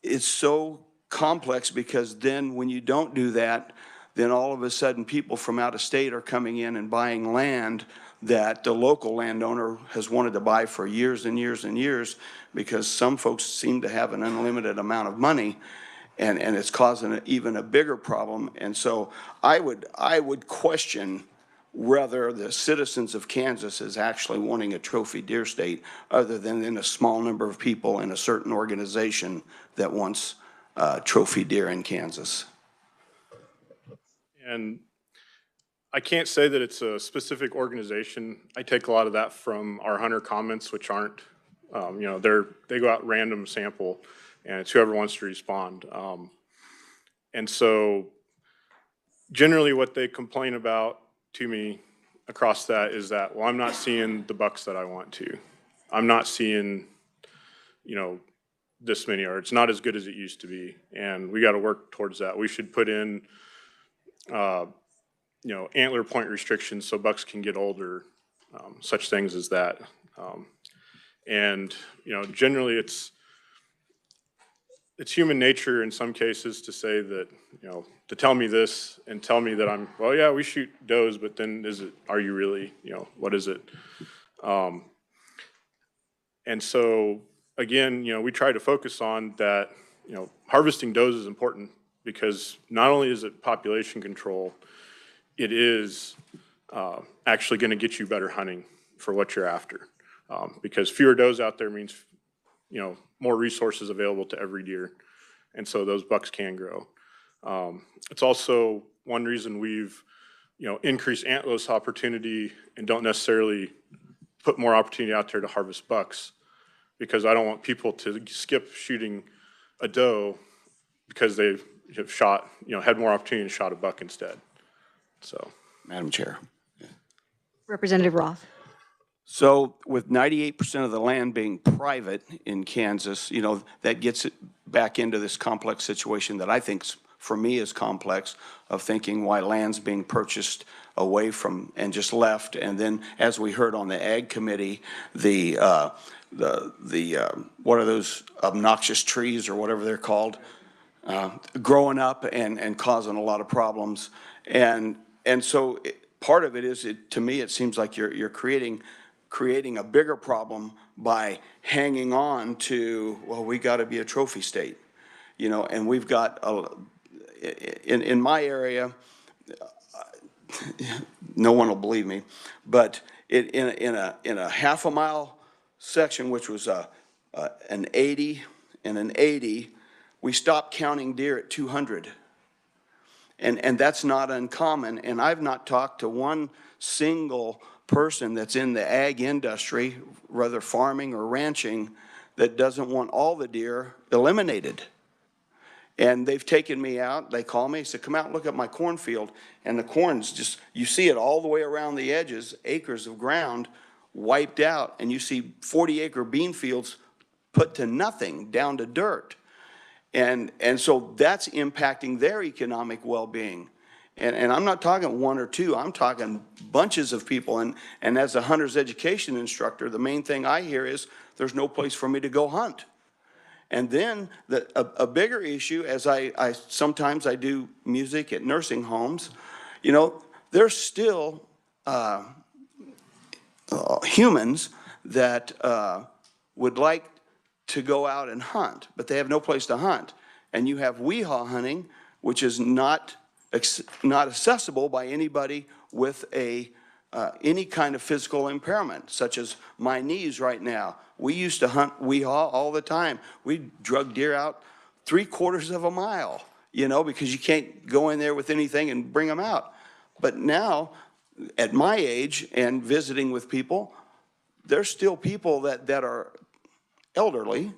it's so complex, because then when you don't do that, then all of a sudden people from out of state are coming in and buying land that the local landowner has wanted to buy for years and years and years, because some folks seem to have an unlimited amount of money, and it's causing even a bigger problem. And so I would question whether the citizens of Kansas is actually wanting a trophy deer state, other than in a small number of people in a certain organization that wants trophy deer in Kansas. And I can't say that it's a specific organization. I take a lot of that from our hunter comments, which aren't, they go out random sample, and it's whoever wants to respond. And so generally what they complain about to me across that is that, well, I'm not seeing the bucks that I want to. I'm not seeing, this many, or it's not as good as it used to be. And we got to work towards that. We should put in, antler point restrictions so bucks can get older, such things as that. And, generally it's human nature in some cases to say that, to tell me this and tell me that well, yeah, we shoot does, but then are you really, what is it? And so, again, we try to focus on that, harvesting does is important because not only is it population control, it is actually going to get you better hunting for what you're after. Because fewer does out there means, more resources available to every deer. And so those bucks can grow. It's also one reason we've, increased antlerless opportunity and don't necessarily put more opportunity out there to harvest bucks, because I don't want people to skip shooting a doe because they have shot, had more opportunity to shot a buck instead. So, Madam Chair. Representative Roth. So with 98% of the land being private in Kansas, that gets it back into this complex situation that I think, for me, is complex, of thinking why land's being purchased away from and just left. And then, as we heard on the Ag Committee, what are those obnoxious trees or whatever they're called, growing up and causing a lot of problems. And so part of it is, to me, it seems like you're creating a bigger problem by hanging on to, well, we got to be a trophy state, and we've got in my area, no one will believe me, but in a half a mile section, which was an 80 and an 80, we stopped counting deer at 200. And that's not uncommon. And I've not talked to one single person that's in the ag industry, whether farming or ranching, that doesn't want all the deer eliminated. And they've taken me out, they call me, said, come out and look at my cornfield. And the corn's just, you see it all the way around the edges, acres of ground wiped out. And you see 40-acre bean fields put to nothing, down to dirt. And so that's impacting their economic well-being. And I'm not talking one or two, I'm talking bunches of people. And as a hunter's education instructor, the main thing I hear is there's no place for me to go hunt. And then a bigger issue, as I sometimes I do music at nursing homes, there's still humans that would like to go out and hunt, but they have no place to hunt. And you have weehaw hunting, which is not accessible by anybody with any kind of physical impairment, such as my knees right now. We used to hunt weehaw all the time. We drug deer out 3/4 of a mile, because you can't go in there with anything and bring them out. But now, at my age and visiting with people, there's still people that are elderly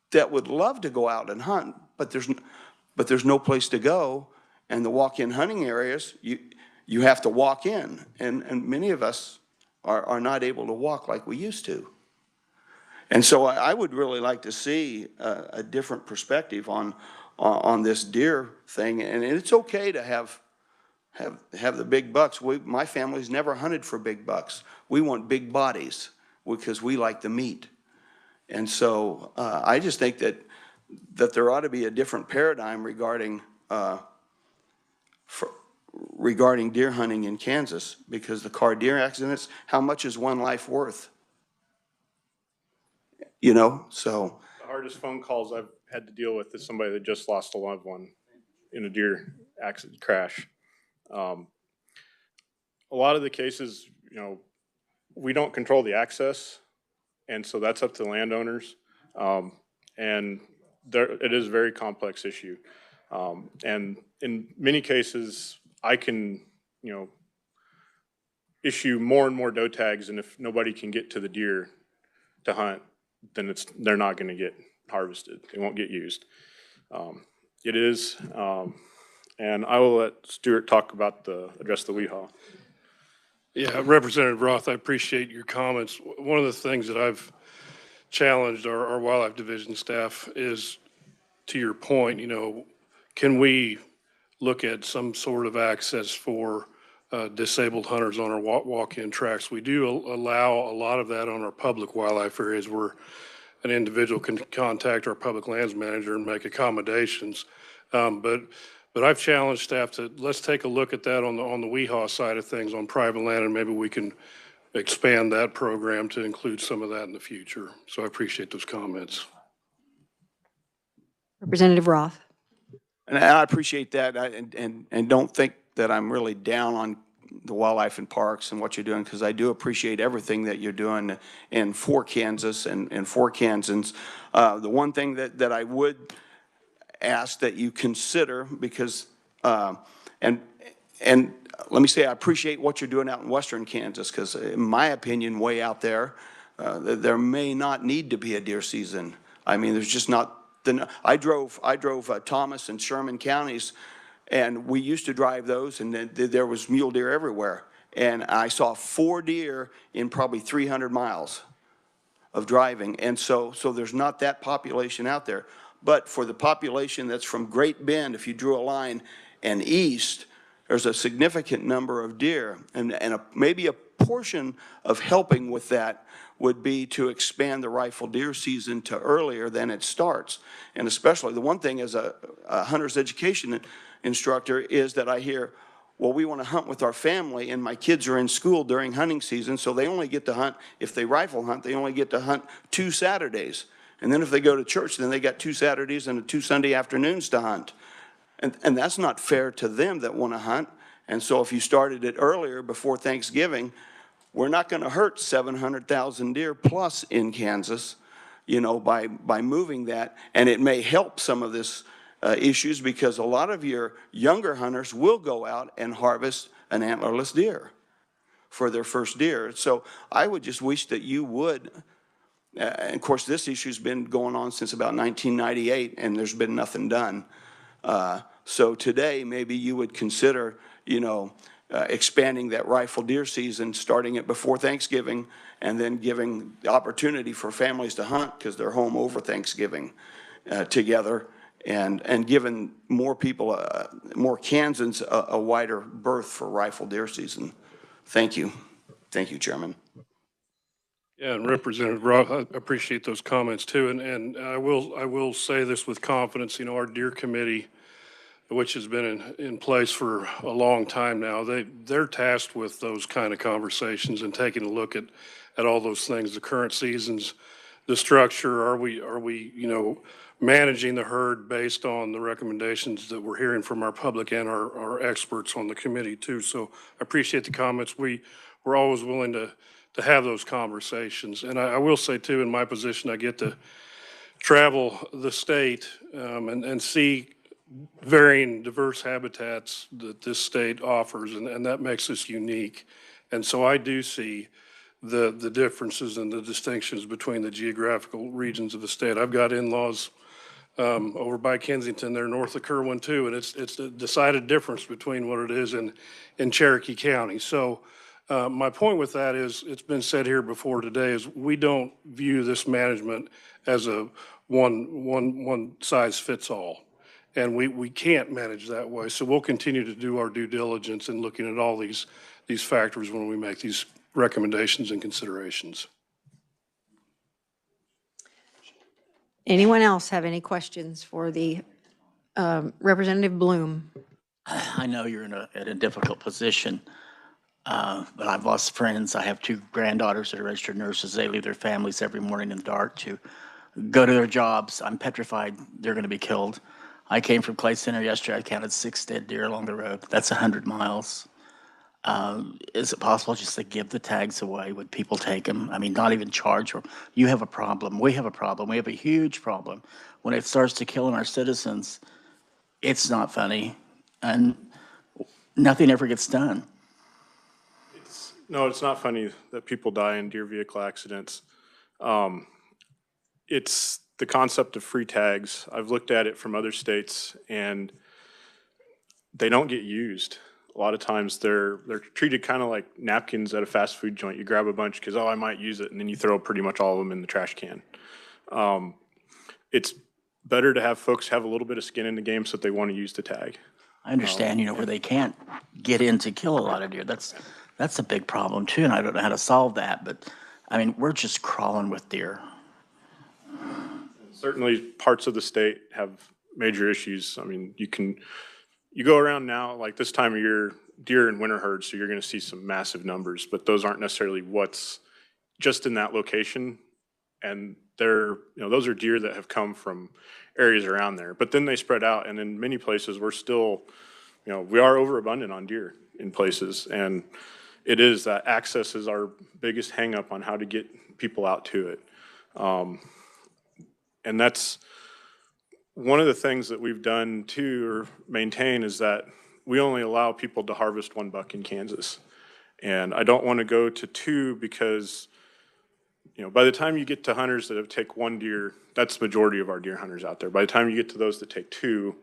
that would love to go out and hunt, but there's no place to go. And the walk-in hunting areas, you have to walk in, and many of us are not able to walk like we used to. And so I would really like to see a different perspective on this deer thing. And it's okay to have the big bucks. My family's never hunted for big bucks. We want big bodies because we like the meat. And so I just think that there ought to be a different paradigm regarding deer hunting in Kansas, because the car deer accidents, how much is one life worth? So. the hardest phone calls I've had to deal with is somebody that just lost a loved one in a deer accident crash. A lot of the cases, we don't control the access, and so that's up to the landowners. And it is a very complex issue. And in many cases, I can, issue more and more doe tags, and if nobody can get to the deer to hunt, then they're not going to get harvested. They won't get used. It is, and I will let Stuart talk about address the weehaw. Yeah, Representative Roth, I appreciate your comments. One of the things that I've challenged our wildlife division staff is, to your point, can we look at some sort of access for disabled hunters on our walk-in tracks? We do allow a lot of that on our public wildlife areas where an individual can contact our public lands manager and make accommodations. But I've challenged staff to, let's take a look at that on the WEHA side of things on private land, and maybe we can expand that program to include some of that in the future. So I appreciate those comments. Representative Roth. And I appreciate that, and don't think that I'm really down on the wildlife and parks and what you're doing, because I do appreciate everything that you're doing for Kansas and for Kansans. The one thing that I would ask that you consider, because, and let me say, I appreciate what you're doing out in western Kansas, because in my opinion, way out there, there may not need to be a deer season. I mean, there's just not. I drove Thomas and Sherman counties, and we used to drive those, and there was mule deer everywhere. And I saw 4 deer in probably 300 miles of driving. And so there's not that population out there. But for the population that's from Great Bend, if you drew a line, and east, there's a significant number of deer. And maybe a portion of helping with that would be to expand the rifle deer season to earlier than it starts. And especially, the one thing as a hunter's education instructor is that I hear, well, we want to hunt with our family, and my kids are in school during hunting season, so they only get to hunt, if they rifle hunt, they only get to hunt 2 Saturdays. And then if they go to church, then they got 2 Saturdays and 2 Sunday afternoons to hunt. And that's not fair to them that want to hunt. And so if you started it earlier, before Thanksgiving, we're not going to hurt 700,000 deer plus in Kansas, you know, by moving that. And it may help some of this issues, because a lot of your younger hunters will go out and harvest an antlerless deer for their first deer. So I would just wish that you would, and of course this issue's been going on since about 1998, and there's been nothing done. So today maybe you would consider, you know, expanding that rifle deer season, starting it before Thanksgiving, and then giving the opportunity for families to hunt because they're home over Thanksgiving together, and giving more people, more Kansans, a wider berth for rifle deer season. Thank you. Thank you, Chairman. Yeah, and Representative Roth, I appreciate those comments too. And I will say this with confidence, you know, our deer committee, which has been in place for a long time now, they're tasked with those kind of conversations and taking a look at all those things, the current seasons, the structure. Are we, you know, managing the herd based on the recommendations that we're hearing from our public and our experts on the committee too. So I appreciate the comments. We're always willing to have those conversations. And I will say too, in my position, I get to travel the state and see varying diverse habitats that this state offers, and that makes us unique. And so I do see the differences and the distinctions between the geographical regions of the state. I've got in-laws over by Kensington, they're north of Kerwin too, and it's a decided difference between what it is in Cherokee County. So my point with that is, it's been said here before today, is we don't view this management as a one size fits all. And we can't manage that way. So we'll continue to do our due diligence in looking at all these factors when we make these recommendations and considerations. Anyone else have any questions for the Representative Bloom? I know you're in a difficult position, but I've lost friends. I have 2 granddaughters that are registered nurses. They leave their families every morning in the dark to go to their jobs. I'm petrified they're going to be killed. I came from Clay Center yesterday. I counted 6 dead deer along the road. That's 100 miles. Is it possible just to give the tags away? Would people take them? I mean, not even charge. Or you have a problem. We have a problem. We have a huge problem. When it starts to killing our citizens, it's not funny, and nothing ever gets done. No, it's not funny that people die in deer vehicle accidents. It's the concept of free tags. I've looked at it from other states, and they don't get used. A lot of times they're treated kind of like napkins at a fast food joint. You grab a bunch because, oh, I might use it, and then you throw pretty much all of them in the trash can. It's better to have folks have a little bit of skin in the game so that they want to use the tag. I understand, you know, where they can't get in to kill a lot of deer. That's a big problem too, and I don't know how to solve that. But I mean, we're just crawling with deer. Certainly, parts of the state have major issues. I mean, you go around now, like this time of year, deer in winter herds, so you're going to see some massive numbers, but those aren't necessarily what's just in that location. And those are deer that have come from areas around there, but then they spread out. And in many places, we're still, we are overabundant on deer in places. And it is that access is our biggest hangup on how to get people out to it. And that's one of the things that we've done to maintain is that we only allow people to harvest 1 buck in Kansas. And I don't want to go to 2 because, by the time you get to hunters that have take 1 deer, that's the majority of our deer hunters out there. By the time you get to those that take 2,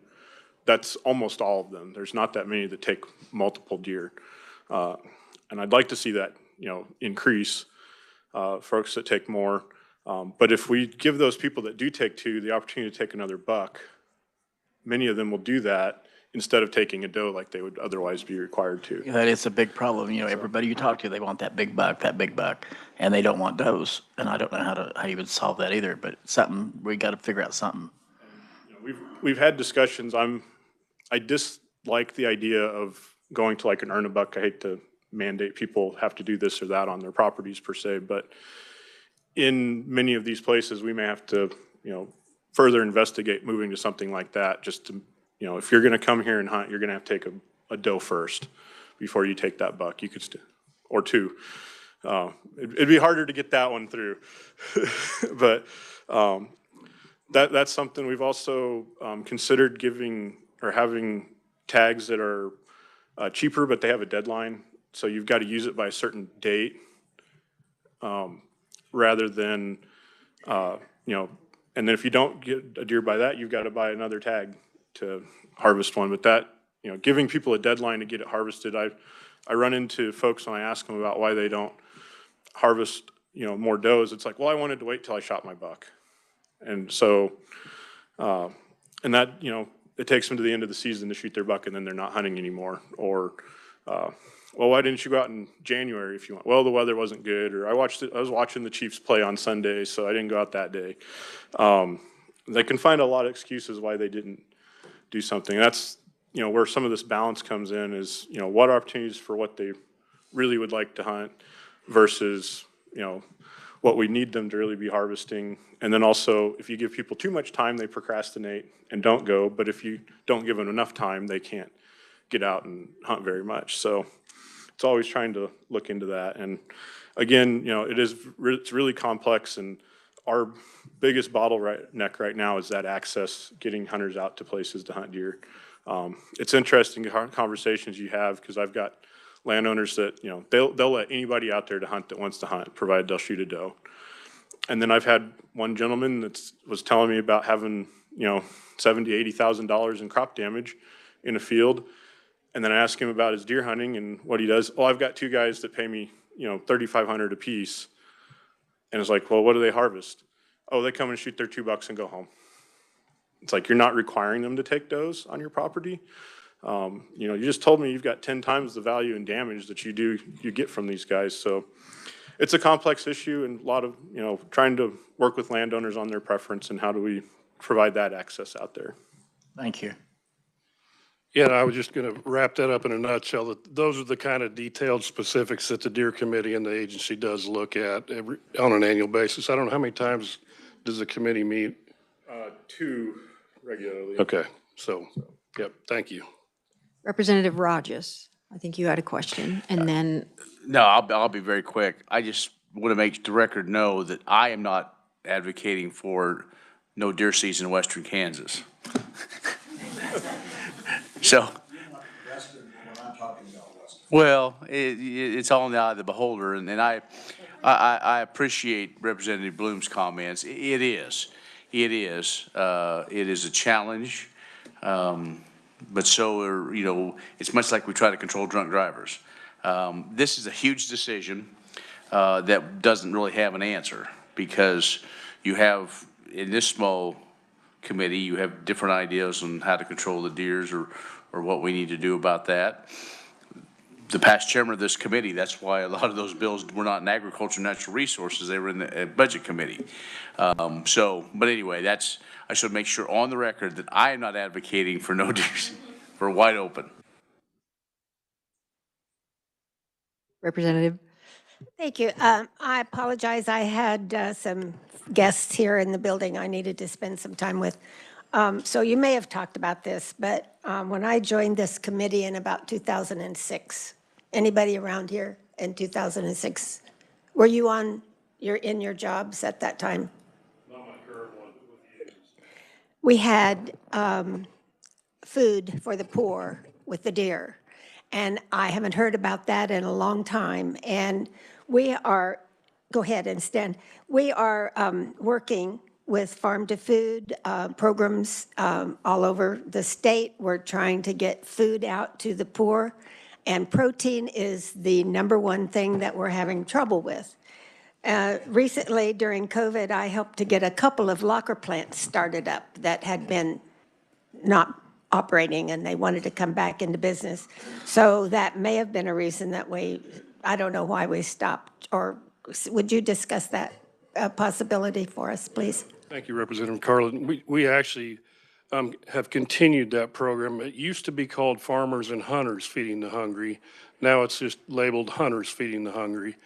that's almost all of them. There's not that many that take multiple deer. And I'd like to see that, increase, folks that take more. But if we give those people that do take 2 the opportunity to take another buck, many of them will do that instead of taking a doe like they would otherwise be required to. That is a big problem. Everybody you talk to, they want that big buck, and they don't want does. And I don't know how you would solve that either, but something, we got to figure out something. We've had discussions. I dislike the idea of going to like an earn a buck. I hate to mandate people have to do this or that on their properties per se, but in many of these places, we may have to, further investigate moving to something like that. Just to, if you're going to come here and hunt, you're going to have to take a doe first before you take that buck. You could, or 2. It'd be harder to get that one through, but that's something we've also considered giving or having tags that are cheaper, but they have a deadline. So you've got to use it by a certain date. Rather than, and then if you don't get a deer by that, you've got to buy another tag to harvest one. But that, giving people a deadline to get it harvested, I run into folks when I ask them about why they don't harvest, more does. It's like, well, I wanted to wait till I shot my buck. And so, and that, it takes them to the end of the season to shoot their buck and then they're not hunting anymore. Or, well, why didn't you go out in January if you want? Well, the weather wasn't good, or I was watching the Chiefs play on Sunday, so I didn't go out that day. They can find a lot of excuses why they didn't do something. That's, where some of this balance comes in is, what opportunities for what they really would like to hunt versus, what we need them to really be harvesting. And then also, if you give people too much time, they procrastinate and don't go. But if you don't give them enough time, they can't get out and hunt very much. So it's always trying to look into that. And again, it's really complex, and our biggest bottleneck right now is that access, getting hunters out to places to hunt deer. It's interesting conversations you have, because I've got landowners that, they'll let anybody out there to hunt that wants to hunt, provided they'll shoot a doe. And then I've had one gentleman that was telling me about having, $70,000, $80,000 in crop damage in a field. And then I asked him about his deer hunting and what he does. Oh, I've got 2 guys that pay me, $3,500 a piece. And it's like, well, what do they harvest? Oh, they come and shoot their 2 bucks and go home. It's like, you're not requiring them to take does on your property. You just told me you've got 10 times the value and damage that you get from these guys. So it's a complex issue, and a lot of, trying to work with landowners on their preference and how do we provide that access out there. Thank you. Yeah, I was just going to wrap that up in a nutshell, that those are the kind of detailed specifics that the Deer Committee and the agency does look at on an annual basis. I don't know, how many times does the committee meet? 2 regularly. Okay, so, yep, thank you. Representative Rogers, I think you had a question, and then, No, I'll be very quick. I just want to make the record know that I am not advocating for no deer season in western Kansas. So, well, it's all in the eye of the beholder, and I appreciate Representative Bloom's comments. It is a challenge, but so it's much like we try to control drunk drivers. This is a huge decision that doesn't really have an answer, because you have, in this small committee, you have different ideas on how to control the deers or what we need to do about that. the past chairman of this committee. That's why a lot of those bills were not in agriculture and natural resources. They were in the budget committee. But anyway, I should make sure on the record that I am not advocating for no deers, for wide open. Representative? Thank you. I apologize. I had some guests here in the building I needed to spend some time with. So you may have talked about this, but when I joined this committee in about 2006, anybody around here in 2006, were you in your jobs at that time? Not my current one, but with the agency. We had food for the poor with the deer. And I haven't heard about that in a long time. And we are, go ahead and stand. We are working with farm to food programs all over the state. We're trying to get food out to the poor. And protein is the #1 thing that we're having trouble with. Recently, during COVID, I helped to get a couple of locker plants started up that had been not operating, and they wanted to come back into business. So that may have been a reason that I don't know why we stopped. Or would you discuss that possibility for us, please? Thank you, Representative Carlin. We actually have continued that program. It used to be called Farmers and Hunters Feeding the Hungry. Now it's just labeled Hunters Feeding the Hungry.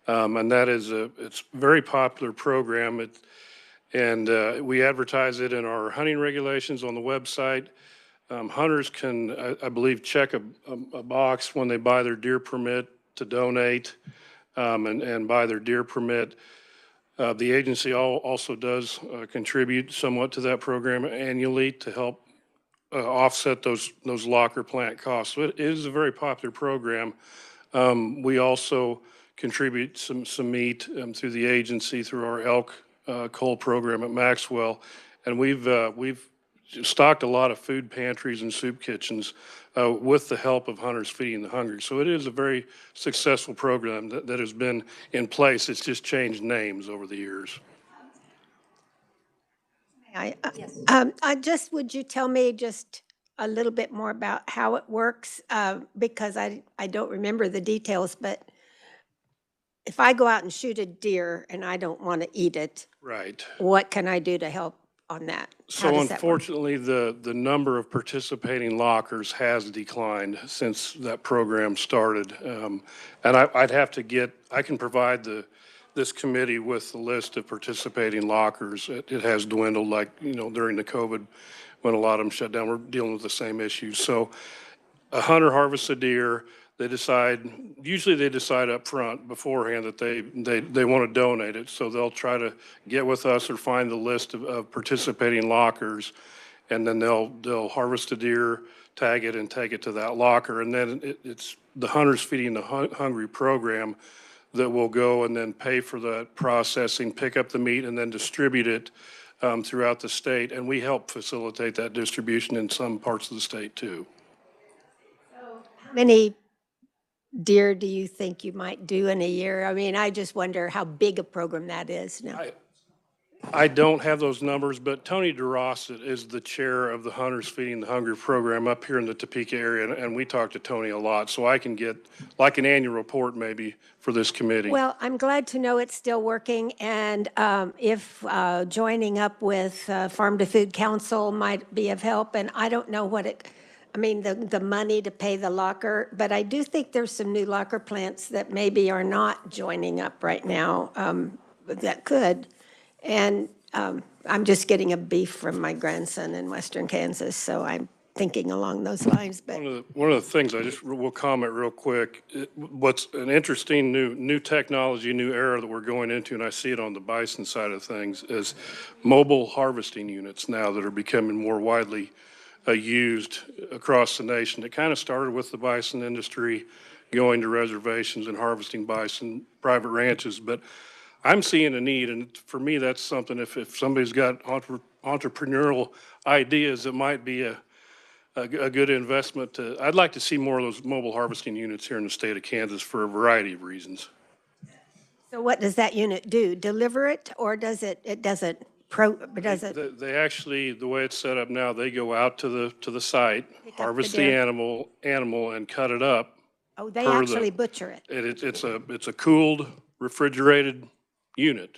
And that is it's a very popular program. We advertise it in our hunting regulations on the website. Hunters can, I believe, check a box when they buy their deer permit to donate and buy their deer permit. The agency also does contribute somewhat to that program annually to help offset those locker plant costs. So it is a very popular program. We also contribute some meat through the agency through our elk cull program at Maxwell, and we've stocked a lot of food pantries and soup kitchens with the help of Hunters Feeding the Hungry. So it is a very successful program that has been in place. It's just changed names over the years. Would you tell me just a little bit more about how it works? Because I don't remember the details, but if I go out and shoot a deer and I don't want to eat it, Right. what can I do to help on that? How So does that work? unfortunately, the number of participating lockers has declined since that program started. And I can provide this committee with the list of participating lockers. It has dwindled, like, during the COVID when a lot of them shut down. We're dealing with the same issues. So a hunter harvests a deer. Usually they decide up front beforehand that they want to donate it. So they'll try to get with us or find the list of participating lockers, and then they'll harvest a deer, tag it, and take it to that locker. And then it's the Hunters Feeding the Hungry program that will go and then pay for the processing, pick up the meat, and then distribute it throughout the state. And we help facilitate that distribution in some parts of the state too. How many deer do you think you might do in a year? I mean, I just wonder how big a program that is now. I don't have those numbers, but Tony DeRossa is the chair of the Hunters Feeding the Hungry program up here in the Topeka area, and we talk to Tony a lot, so I can get like an annual report maybe for this committee. Well, I'm glad to know it's still working, and if joining up with Farm to Food Council might be of help, and I don't know the money to pay the locker, but I do think there's some new locker plants that maybe are not joining up right now that could. And I'm just getting a beef from my grandson in western Kansas, so I'm thinking along those lines. But One of the things I just will comment real quick, what's an interesting new technology, new era that we're going into, and I see it on the bison side of things, is mobile harvesting units now that are becoming more widely used across the nation. It kind of started with the bison industry, going to reservations and harvesting bison, private ranches, but I'm seeing a need, and for me, that's something, if somebody's got entrepreneurial ideas, it might be a good investment. I'd like to see more of those mobile harvesting units here in the state of Kansas for a variety of reasons. so what does that unit do? Deliver it, or does it doesn't? They actually, the way it's set up now, they go out to the site, Pick up the harvest the deer. animal and cut it up, Oh, they per the- actually butcher it. And it's a cooled, refrigerated unit.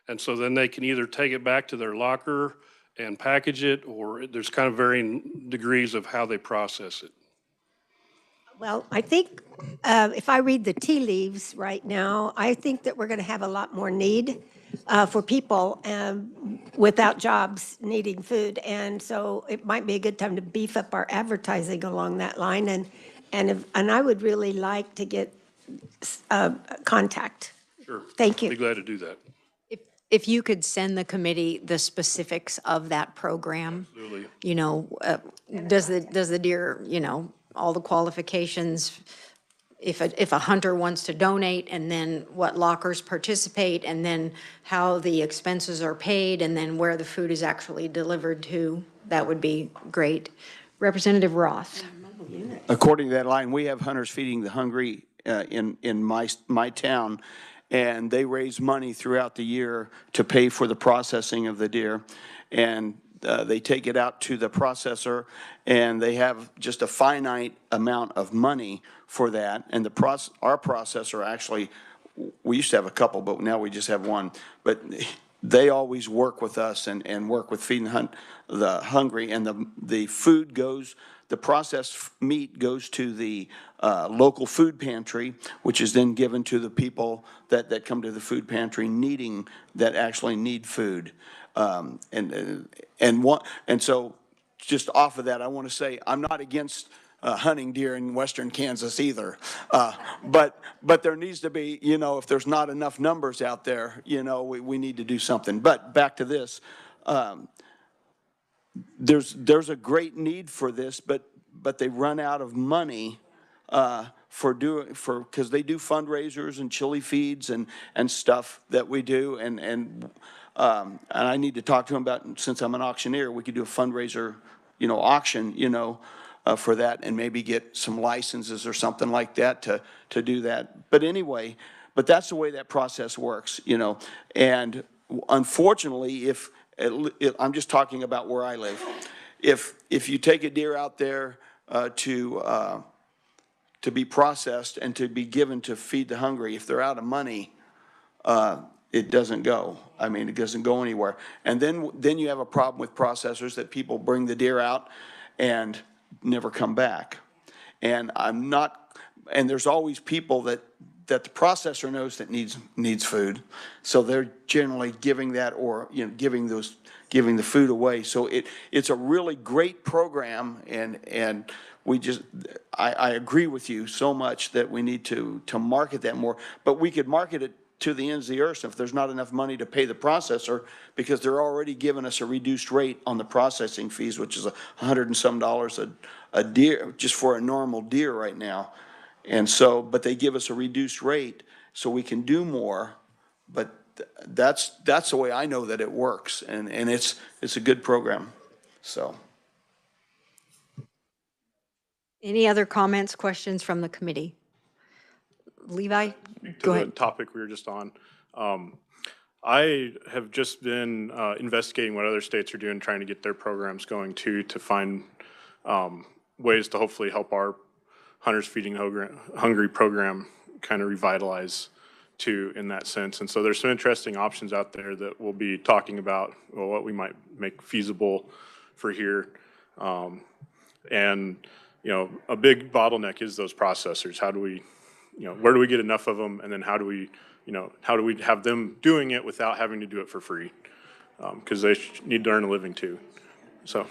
And so then they can either take it back to their locker and package it, or there's kind of varying degrees of how they process it. Well, I think if I read the tea leaves right now, I think that we're going to have a lot more need for people without jobs needing food. And so it might be a good time to beef up our advertising along that line. And I would really like to get contact. Sure. Thank you. Be glad to do that. If you could send the committee the specifics of that program, Absolutely. you know, does the deer, you know, all the qualifications, if a hunter wants to donate, and then what lockers participate, and then how the expenses are paid, and then where the food is actually delivered to, that would be great. Representative Roth. According to that line, we have Hunters Feeding the Hungry in my town, and they raise money throughout the year to pay for the processing of the deer. And they take it out to the processor, and they have just a finite amount of money for that. And our processor actually, we used to have a couple, but now we just have one. But they always work with us and work with Feeding the Hungry, and the food goes. The processed meat goes to the local food pantry, which is then given to the people that come to the food pantry that actually need food. And so just off of that, I want to say I'm not against hunting deer in western Kansas either. But there needs to be, you know, if there's not enough numbers out there, you know, we need to do something. But back to this. There's a great need for this, but they run out of money because they do fundraisers and chili feeds and stuff that we do, and I need to talk to them about, since I'm an auctioneer, we could do a fundraiser, you know, auction, you know, for that, and maybe get some licenses or something like that to do that. But anyway, that's the way that process works, you know, and unfortunately, I'm just talking about where I live. If you take a deer out there to be processed and to be given to Feed the Hungry, if they're out of money, it doesn't go. I mean, it doesn't go anywhere. And then you have a problem with processors that people bring the deer out and never come back. And there's always people that the processor knows that needs food, so they're generally giving that, or, you know, giving the food away. So it's a really great program, and I agree with you so much that we need to market that more. But we could market it to the ends of the earth if there's not enough money to pay the processor, because they're already giving us a reduced rate on the processing fees, which is $100 and some a deer, just for a normal deer right now. And so, but they give us a reduced rate so we can do more. But that's the way I know that it works, and it's a good program. So. Any other comments, questions from the committee? Levi, go ahead. To the topic we were just on. I have just been investigating what other states are doing, trying to get their programs going too, to find ways to hopefully help our Hunters Feeding Hungry program kind of revitalize too, in that sense. And so there's some interesting options out there that we'll be talking about, well, what we might make feasible for here. And, you know, a big bottleneck is those processors. How do we, you know, where do we get enough of them? And then how do we have them doing it without having to do it for free? Because they need to earn a living too. So.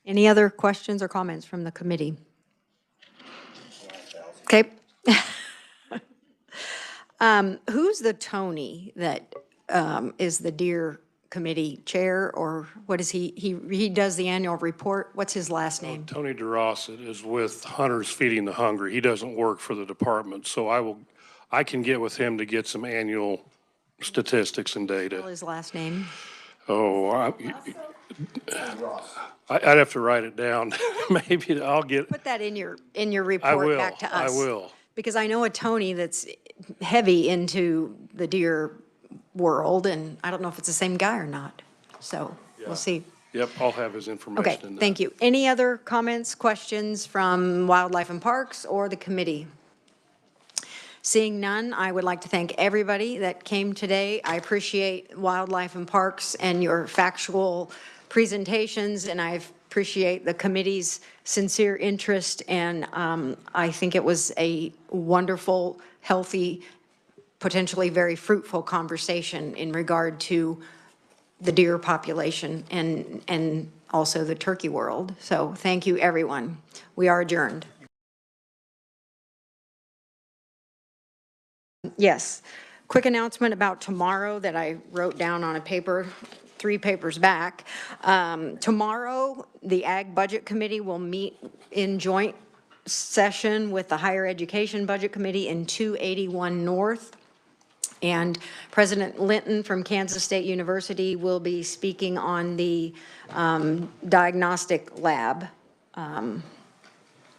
Any other questions or comments from the committee? Okay. Who's the Tony that is the deer committee chair, or what is he? He does the annual report. What's his last name? Tony DeRossett is with Hunters Feeding the Hungry. He doesn't work for the department, so I can get with him to get some annual statistics and data. What is his last name? Oh, I'd have to write it down. Maybe I'll get. Put that in your report I will. back to us. I will. Because I know a Tony that's heavy into the deer world, and I don't know if it's the same guy or not. So we'll see. Yep, I'll have his information Okay, in there. thank you. Any other comments, questions from Wildlife and Parks or the committee? Seeing none, I would like to thank everybody that came today. I appreciate Wildlife and Parks and your factual presentations, and I appreciate the committee's sincere interest, and I think it was a wonderful, healthy, potentially very fruitful conversation in regard to the deer population and also the turkey world. So thank you, everyone. We are adjourned. Yes. Quick announcement about tomorrow that I wrote down on a paper, 3 papers back. Tomorrow, the Ag Budget Committee will meet in joint session with the Higher Education Budget Committee in 281 North. And President Linton from Kansas State University will be speaking on the diagnostic lab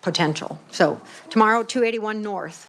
potential. So tomorrow, 281 North.